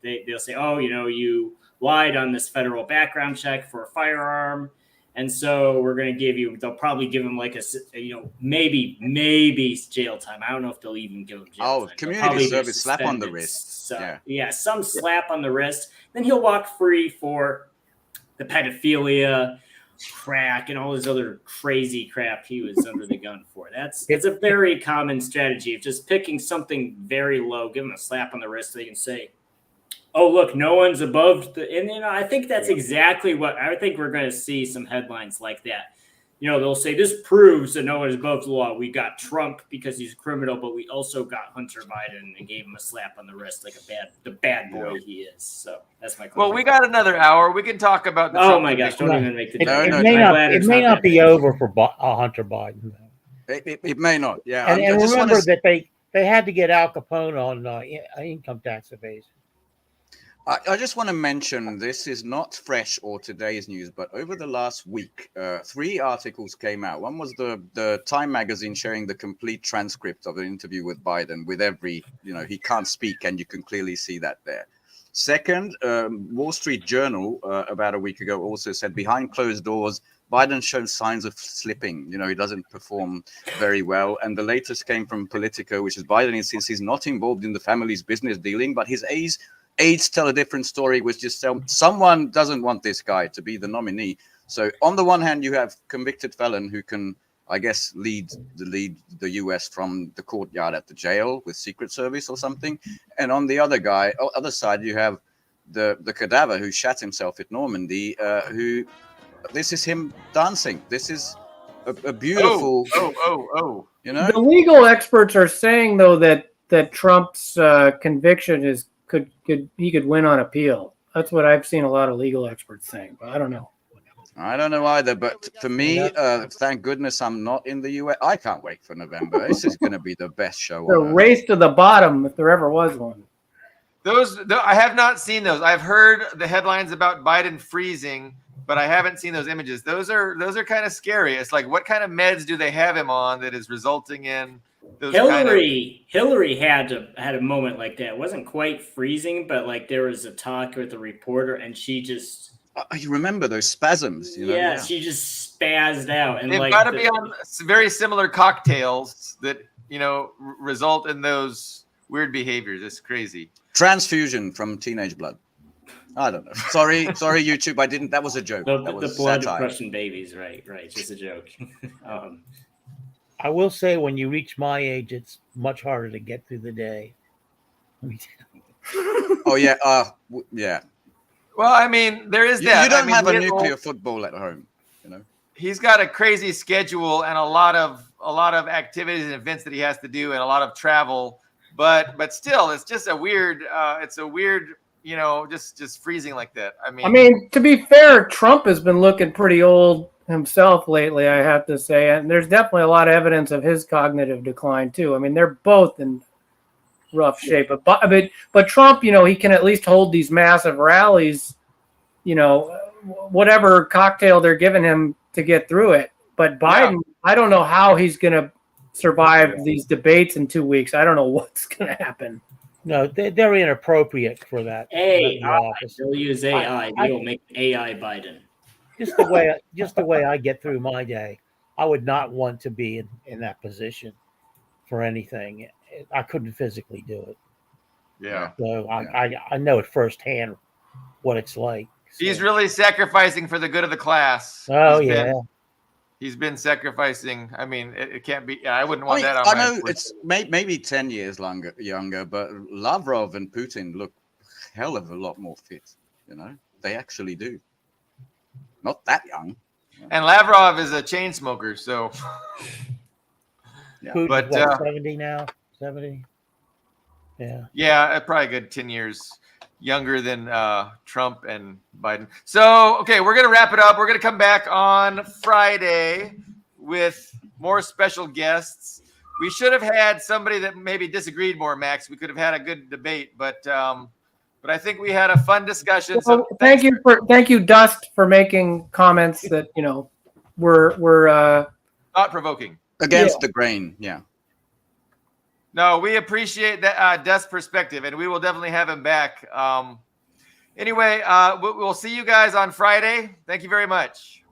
They'll say, oh, you lied on this federal background check for a firearm. And so we're going to they'll probably give him like maybe jail time. I don't know if they'll even give him jail time. Community service, slap on the wrist. Some slap on the wrist. Then he'll walk free for the pedophilia, crack, and all this other crazy crap he was under the gun for. It's a very common strategy of just picking something very low, give him a slap on the wrist so they can say, oh, look, no one's above and I think that's exactly what I think we're going to see, some headlines like that. They'll say this proves that no one is above the law. We got Trump because he's a criminal, but we also got Hunter Biden and gave him a slap on the wrist like the bad boy he is. So that's my. Well, we got another hour. We can talk about the. Oh my gosh! Don't even make the. It may not be over for Hunter Biden. It may not. Yeah, and remember that they had to get Al Capone on income tax evasion. I just want to mention, this is not fresh or today's news, but over the last week, 3 articles came out. One was the Time magazine showing the complete transcript of an interview with Biden with every, he can't speak, and you can clearly see that there. Second, Wall Street Journal about a week ago also said behind closed doors, Biden shows signs of slipping. He doesn't perform very well. And the latest came from Politico, which is Biden insists he's not involved in the family's business dealing, but his aides tell a different story, which just someone doesn't want this guy to be the nominee. So on the one hand, you have convicted felon who can, I guess, lead the U.S. from the courtyard at the jail with Secret Service or something. And on the other side, you have the cadaver who shot himself at Normandy, who this is him dancing. This is a beautiful. Oh. The legal experts are saying, though, that Trump's conviction is he could win on appeal. That's what I've seen a lot of legal experts saying, but I don't know. I don't know either, but for me, thank goodness I'm not in the US. I can't wait for November. This is going to be the best show. The race to the bottom, if there ever was one. I have not seen those. I've heard the headlines about Biden freezing, but I haven't seen those images. Those are kind of scary. It's like, what kind of meds do they have him on that is resulting in those Hillary had a moment like that. It wasn't quite freezing, but like there was a talk with the reporter, and she just. You remember those spasms? Yeah, she just spazzed out, and they've got to be on very similar cocktails that result in those weird behaviors. It's crazy. Transfusion from teenage blood. I don't know. Sorry, YouTube. I didn't. That was a joke. The blood satire. of Russian babies, right? Just a joke. I will say, when you reach my age, it's much harder to get through the day. Oh yeah, yeah. Well, I mean, there is that. You don't have a nuclear football at home, He's got a crazy schedule and a lot of activities and events that he has to do, and a lot of travel. But still, it's just a weird. It's a weird, just freezing like that. I mean, to be fair, Trump has been looking pretty old himself lately, I have to say, and there's definitely a lot of evidence of his cognitive decline too. I mean, they're both in rough shape, but Trump, he can at least hold these massive rallies, whatever cocktail they're giving him to get through it. But Biden, I don't know how he's going to survive these debates in 2 weeks. I don't know what's going to happen. No, they're inappropriate for that. They'll use AI. They'll make AI Biden. Just the way I get through my day, I would not want to be in that position for anything. I couldn't physically do it. Yeah. So I know it firsthand what it's like. So. He's really sacrificing for the good of the class. Oh, He's been sacrificing. I mean, it can't be. I wouldn't want that on I my know it's maybe 10 years younger, but Lavrov and Putin look hell of a lot more fit. They actually do. Not that young. And Lavrov is a chain smoker, so. Putin's but 70 now. 70. Yeah. Yeah, probably a good 10 years younger than Trump and Biden. So, okay, we're going to wrap it up. We're going to come back on Friday with more special guests. We should have had somebody that maybe disagreed more, Max. We could have had a good debate, but I think we had a fun discussion. Well, So thank you, Dust, for making comments that were thought-provoking. Against the grain, yeah. No, we appreciate that Dust's perspective, and we will definitely have him back. Anyway, we'll see you guys on Friday. Thank you very much.